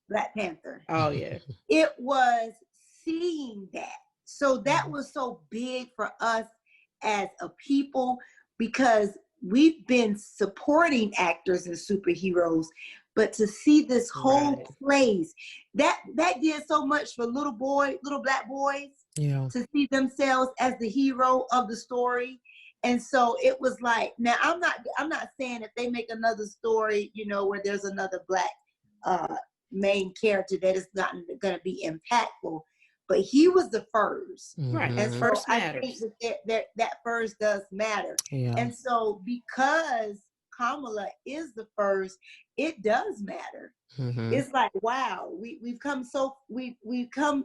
Black Panther. Oh yeah, it was seeing that. So that was so big for us as a people, because we've been supporting actors and superheroes, but to see this whole place, that did so much for little black boys, to see themselves as the hero of the story. And so it was like, now I'm not saying if they make another story, you know, where there's another black main character, that is not going to be impactful, but he was the first. Right. And so first I matters. think that first does matter. And so because Kamala is the first, it does matter. It's like, wow, we've come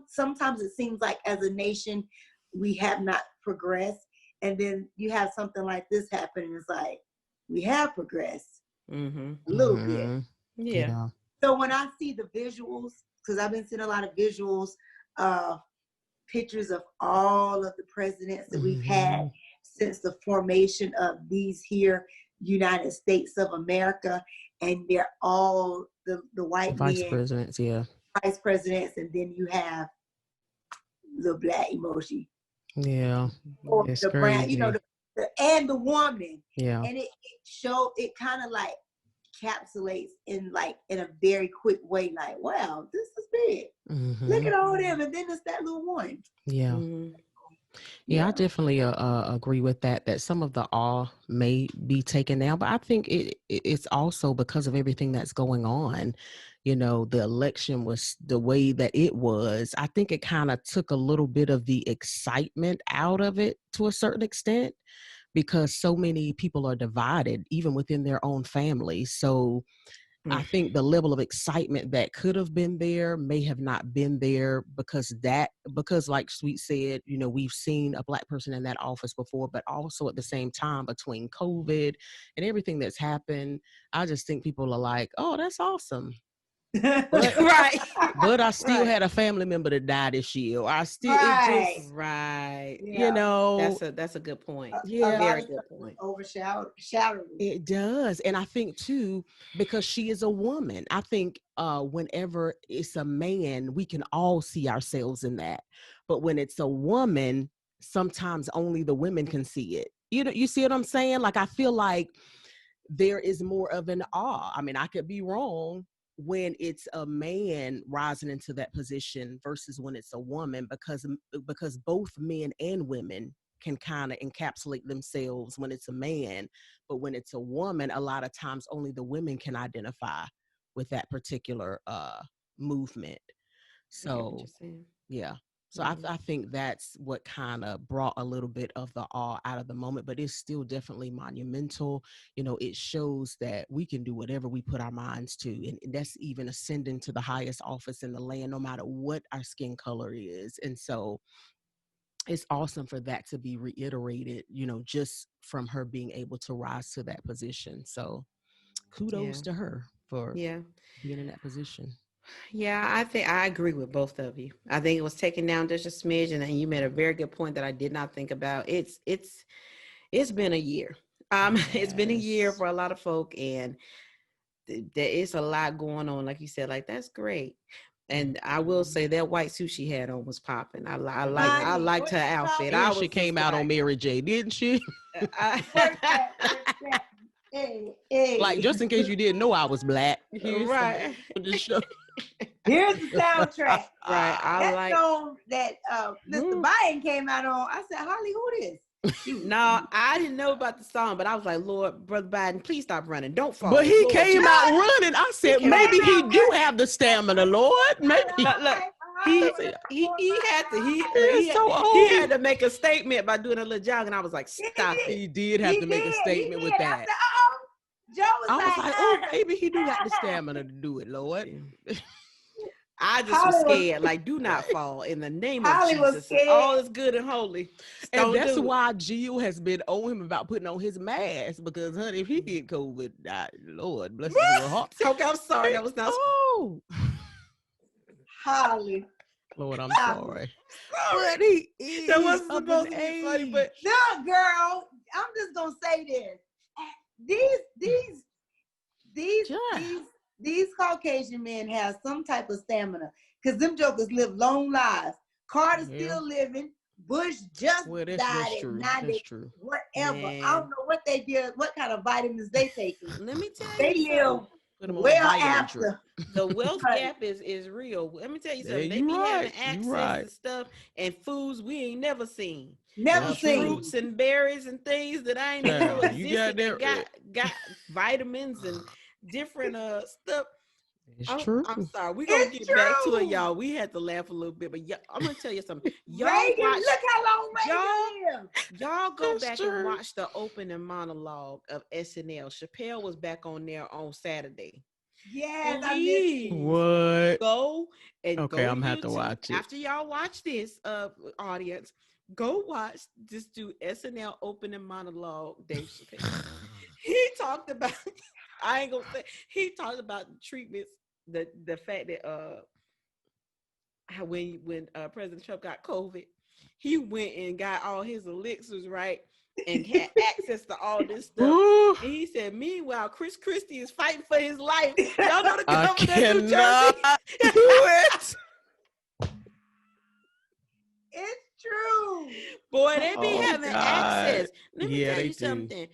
sometimes it seems like as a nation we have not progressed, and then you have something like this happen and it's like we have progressed a little bit. Yeah. So when I see the visuals, because I've been seeing a lot of visuals, pictures of all of the presidents that we've had since the formation of these here United States of America, and they're all the white vice men, presidents, vice presidents, and then you have the black emoji, or it's the crazy. brown, you know, and the woman, and it kind of like encapsulates in a very quick way, like, wow, this is big. Look at all them, and then it's that little one. I definitely agree with that some of the awe may be taken down, but I think it's also because of everything that's going on. You know, the election was the way that it was. I think it kind of took a little bit of the excitement out of it to a certain extent, because so many people are divided, even within their own family. So I think the level of excitement that could have been there may have not been there, because like Sweet said, you know, we've seen a black person in that office before, but also at the same time, between COVID and everything that's happened, I just think people are like, oh, that's awesome. But, but I still had a family member that died this year. I still, it just, you know, that's a good point. Very good point. Overshadowed. It does. And I think too, because she is a woman, I think whenever it's a man, we can all see ourselves in that. But when it's a woman, sometimes only the women can see it. You know, you see what I'm saying? Like, I feel like there is more of an awe. I mean, I could be wrong, when it's a man rising into that position versus when it's a woman, because both men and women can kind of encapsulate themselves when it's a man, but when it's a woman, a lot of times only the women can identify with that particular movement. So so I think that's what kind of brought a little bit of the awe out of the moment, but it's still definitely monumental. You know, it shows that we can do whatever we put our minds to. And that's even ascending to the highest office in the land, no matter what our skin color is. And so it's awesome for that to be reiterated, you know, just from her being able to rise to that position. So kudos to her for being in that position. Yeah, I think I agree with both of you. I think it was taken down just a smidge, and then you made a very good point that I did not think about. It's been a year. It's been a year for a lot of folk, and there is a lot going on. Like you said, like, that's great. And I will say that white suit she had on was popping. I Honey, liked her what you call outfit. it? I And was she came just out on like, Mary J, didn't she? Work that, work that. Hey, hey. Like, just in case you didn't know I was black. Here's some right. the show. Here's the soundtrack. Right. That song that Mr. Biden came out on, I said, Holly, who this? No, I didn't know about the song, but I was like, Lord, Brother Biden, please stop running. Don't fall. But he Lord, came out running. I said, maybe he do have the stamina, Lord. Maybe. Look, he had to he had to make a statement by doing a little jog, and I was like, stop it. He did have to make a statement with that. I said, Joe was like, oh, maybe he do got the stamina to do it, Lord. I just was scared. Like, do not fall in the name of Jesus. All is good and holy. And that's why Jill has been on him about putting on his mask, because, honey, if he get COVID, Lord bless his little heart. Okay, I'm sorry. That was not. Oh, Holly. Lord, I'm sorry. But he is. That wasn't supposed to be funny, but no, girl. I'm just gonna say this. These Caucasian men have some type of stamina, because them jokers live long lives. Carter's still living. Bush just died at 90, whatever. Man. I don't know what they did, what kind of vitamins they taking. Let me tell you, they live well after. The wealth gap is real. Let me tell you something. They be having access to stuff and foods we ain't never seen. Never seen fruits and berries and things that I ain't even know existed. Got vitamins and different stuff. It's true. I'm sorry. We're going to get back to it, y'all. We had to laugh a little bit, but I'm going to tell you something. Y'all Reagan, look how long Reagan y'all go back and watch the opening monologue of SNL. Chappelle was back on there on Saturday. Yes, please. What? Go and okay, go I'm going to have to watch it. After y'all watch this, audience, go watch, just do SNL opening monologue, Dave Chappelle. He talked about... I ain't gonna say. He talked about the treatments, the fact that how when President Trump got COVID, he went and got all his elixirs right and had access to all this stuff. And he said, meanwhile, Chris Christie is fighting for his life. Y'all know the governor of New Jersey. Do it. It's true. Boy, they be having access. Let me tell you do. something.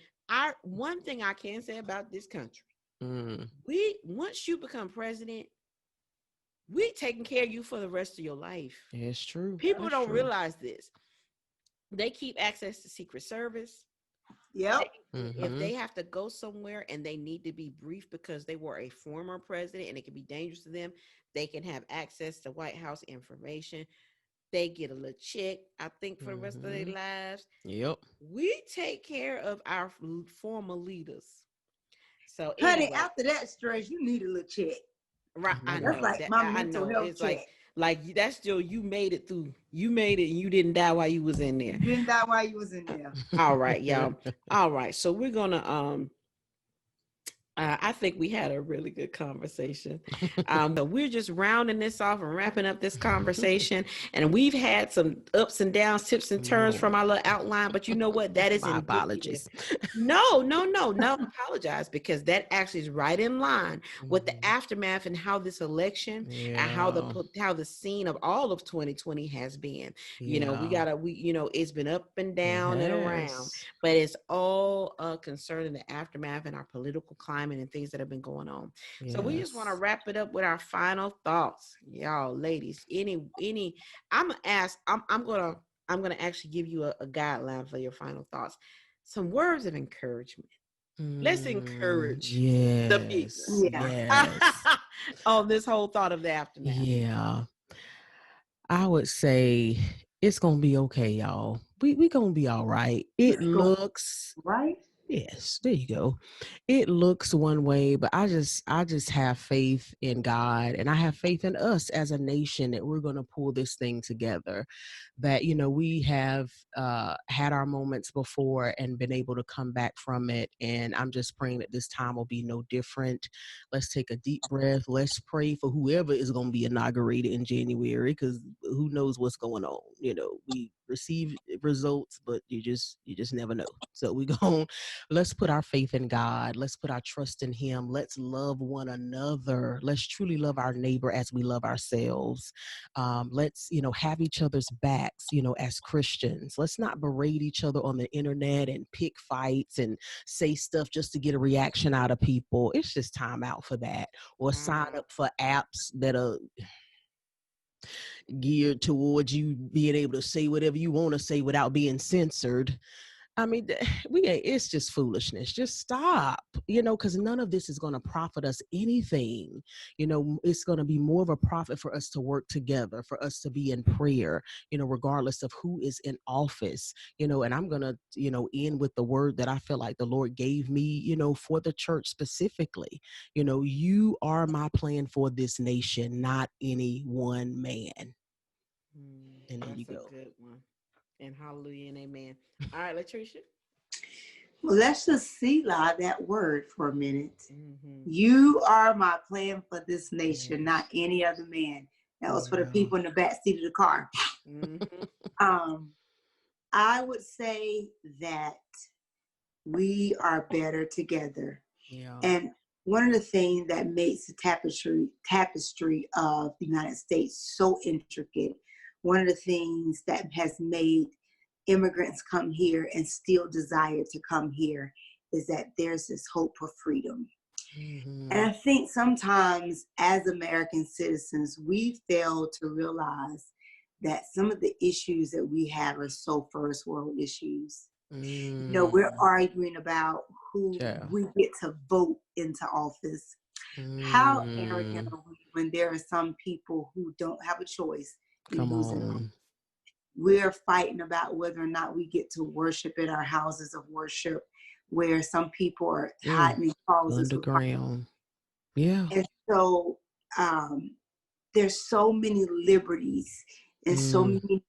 One thing I can say about this country, once you become president, we taking care of you for the rest of your life. It's true. People don't realize this. They keep access to Secret Service. Yep. If they have to go somewhere and they need to be briefed because they were a former president and it can be dangerous to them, they can have access to White House information. They get a little check, I think, for the rest of their lives. Yep. We take care of our former leaders. So, honey, anyway, after that stress, you need a little check. Right. I that's know. like my mental health it's check. like that's still, you made it through. You made it and you didn't die while you was in there. You didn't die while you was in there. All right, y'all. All right. So we're gonna I think we had a really good conversation. But we're just rounding this off and wrapping up this conversation. And we've had some ups and downs, tips and turns from our little outline. But you know what? That is apologies. No, apologize, because that actually is right in line with the aftermath and how this election and how the scene of all of 2020 has been. You know, it's been up and down and around, but it's all concerning the aftermath and our political climate and things that have been going on. So we just want to wrap it up with our final thoughts, y'all, ladies. I'm gonna actually give you a guideline for your final thoughts. Some words of encouragement. Let's encourage the people on this whole thought of the aftermath. Yeah, I would say it's gonna be okay, y'all. We gonna be all right. It looks right. Yes, there you go. It looks one way, but I just have faith in God, and I have faith in us as a nation that we're going to pull this thing together. That, we have had our moments before and been able to come back from it, and I'm just praying that this time will be no different. Let's take a deep breath. Let's pray for whoever is going to be inaugurated in January, because who knows what's going on. receive results, but you just never know. So we go, let's put our faith in God. Let's put our trust in Him. Let's love one another. Let's truly love our neighbor as we love ourselves. Let's, have each other's backs, as Christians. Let's not berate each other on the internet and pick fights and say stuff just to get a reaction out of people. It's just time out for that. Or sign up for apps that are geared towards you being able to say whatever you want to say without being censored. I mean, it's just foolishness. Just stop, because none of this is going to profit us anything. It's going to be more of a profit for us to work together, for us to be in prayer, regardless of who is in office, and I'm going to, end with the word that I feel like the Lord gave me, for the church specifically. You are my plan for this nation, not any one man. And there you go. That's a good one. And hallelujah and amen. All right, Latricia. Well, let's just see that word for a minute. Mm-hmm. You are my plan for this nation, not any other man. That was for the people in the back seat of the car. Mm-hmm. I would say that we are better together. Yeah. And one of the things that makes the tapestry of the United States so intricate, one of the things that has made immigrants come here and still desire to come here is that there's this hope for freedom. Mm-hmm. And I think sometimes as American citizens, we fail to realize that some of the issues that we have are so first world issues. Mm. We're arguing about who we get to vote into office. How arrogant are we when there are some people who don't have a choice in losing? We're fighting about whether or not we get to worship at our houses of worship, where some people are hiding in closets underground. Yeah. And so there's so many liberties and so many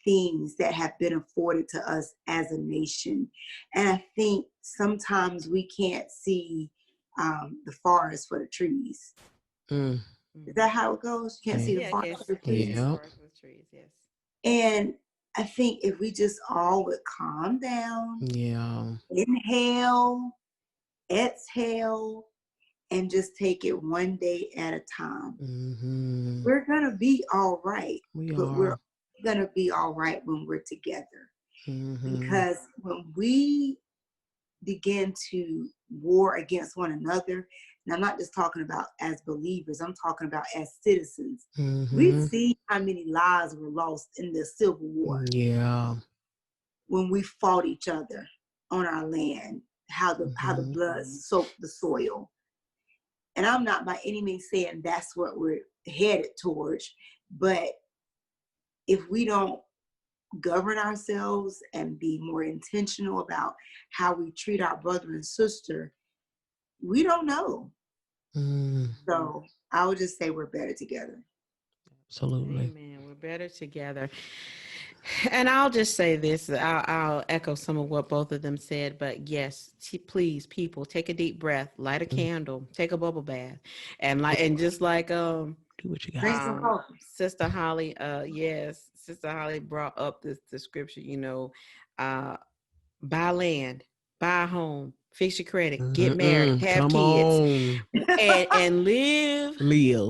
things that have been afforded to us as a nation. And I think sometimes we can't see the forest for the trees. Is that how it goes? You can't see the forest for the trees? Yes. And I think if we just all would calm down, inhale, exhale, and just take it one day at a time, we're going to be all right. We're going to be all right when we're together. Because when we begin to war against one another, and I'm not just talking about as believers, I'm talking about as citizens. We see how many lives were lost in the Civil War. Yeah. When we fought each other on our land, how the blood soaked the soil. And I'm not by any means saying that's what we're headed towards, but if we don't govern ourselves and be more intentional about how we treat our brother and sister, we don't know. So I would just say we're better together. Absolutely. Amen. We're better together. And I'll just say this, I'll echo some of what both of them said, but yes, please, people, take a deep breath, light a candle, take a bubble bath, and just like do what you got. Sister Holly, Sister Holly brought up the scripture, buy land, buy a home, fix your credit, get married, have kids, and live.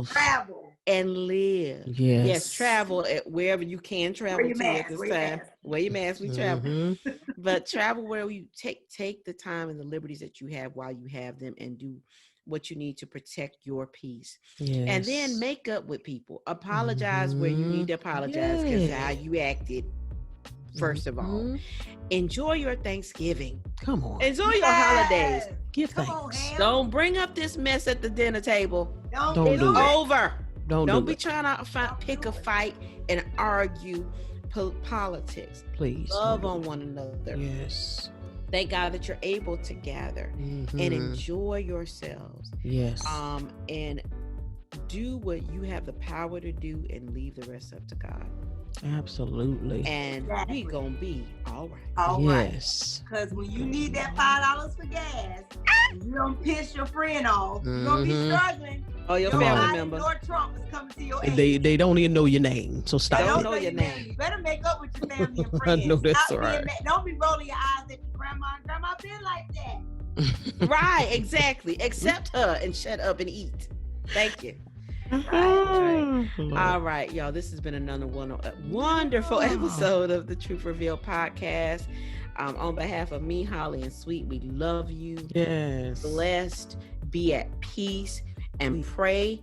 Travel. And live. Yes, travel wherever you can travel to at this time. Wear your mask, we travel. But travel where you take the time and the liberties that you have while you have them, and do what you need to protect your peace. Yes. And then make up with people. Apologize where you need to apologize because how you acted. First of all, enjoy your Thanksgiving. Come on. Enjoy your holidays. Give thanks. Don't bring up this mess at the dinner table. Don't do it. Over. Don't be trying to pick a fight and argue politics. Please. Love on one another. Yes. Thank God that you're able to gather and enjoy yourselves. Yes. And do what you have the power to do and leave the rest up to God. Absolutely. And we gonna be all right. All right. Yes. Because when you need that $5 for gas, You don't piss your friend off. You're gonna be struggling. Oh, your family member. Lord Trump is coming to your aid. They don't even know your name, so stop. They don't know your name. You better make up with your family and friends. I know that's right. Don't be rolling your eyes at your grandma. Grandma been like that. Right, exactly. Accept her and shut up and eat. Thank you. All right, y'all. This has been another wonderful episode of the Truth Revealed podcast. On behalf of me, Holly, and Sweet, we love you. Yes. Blessed, be at peace, and pray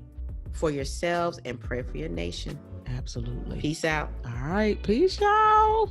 for yourselves and pray for your nation. Absolutely. Peace out. All right. Peace, y'all.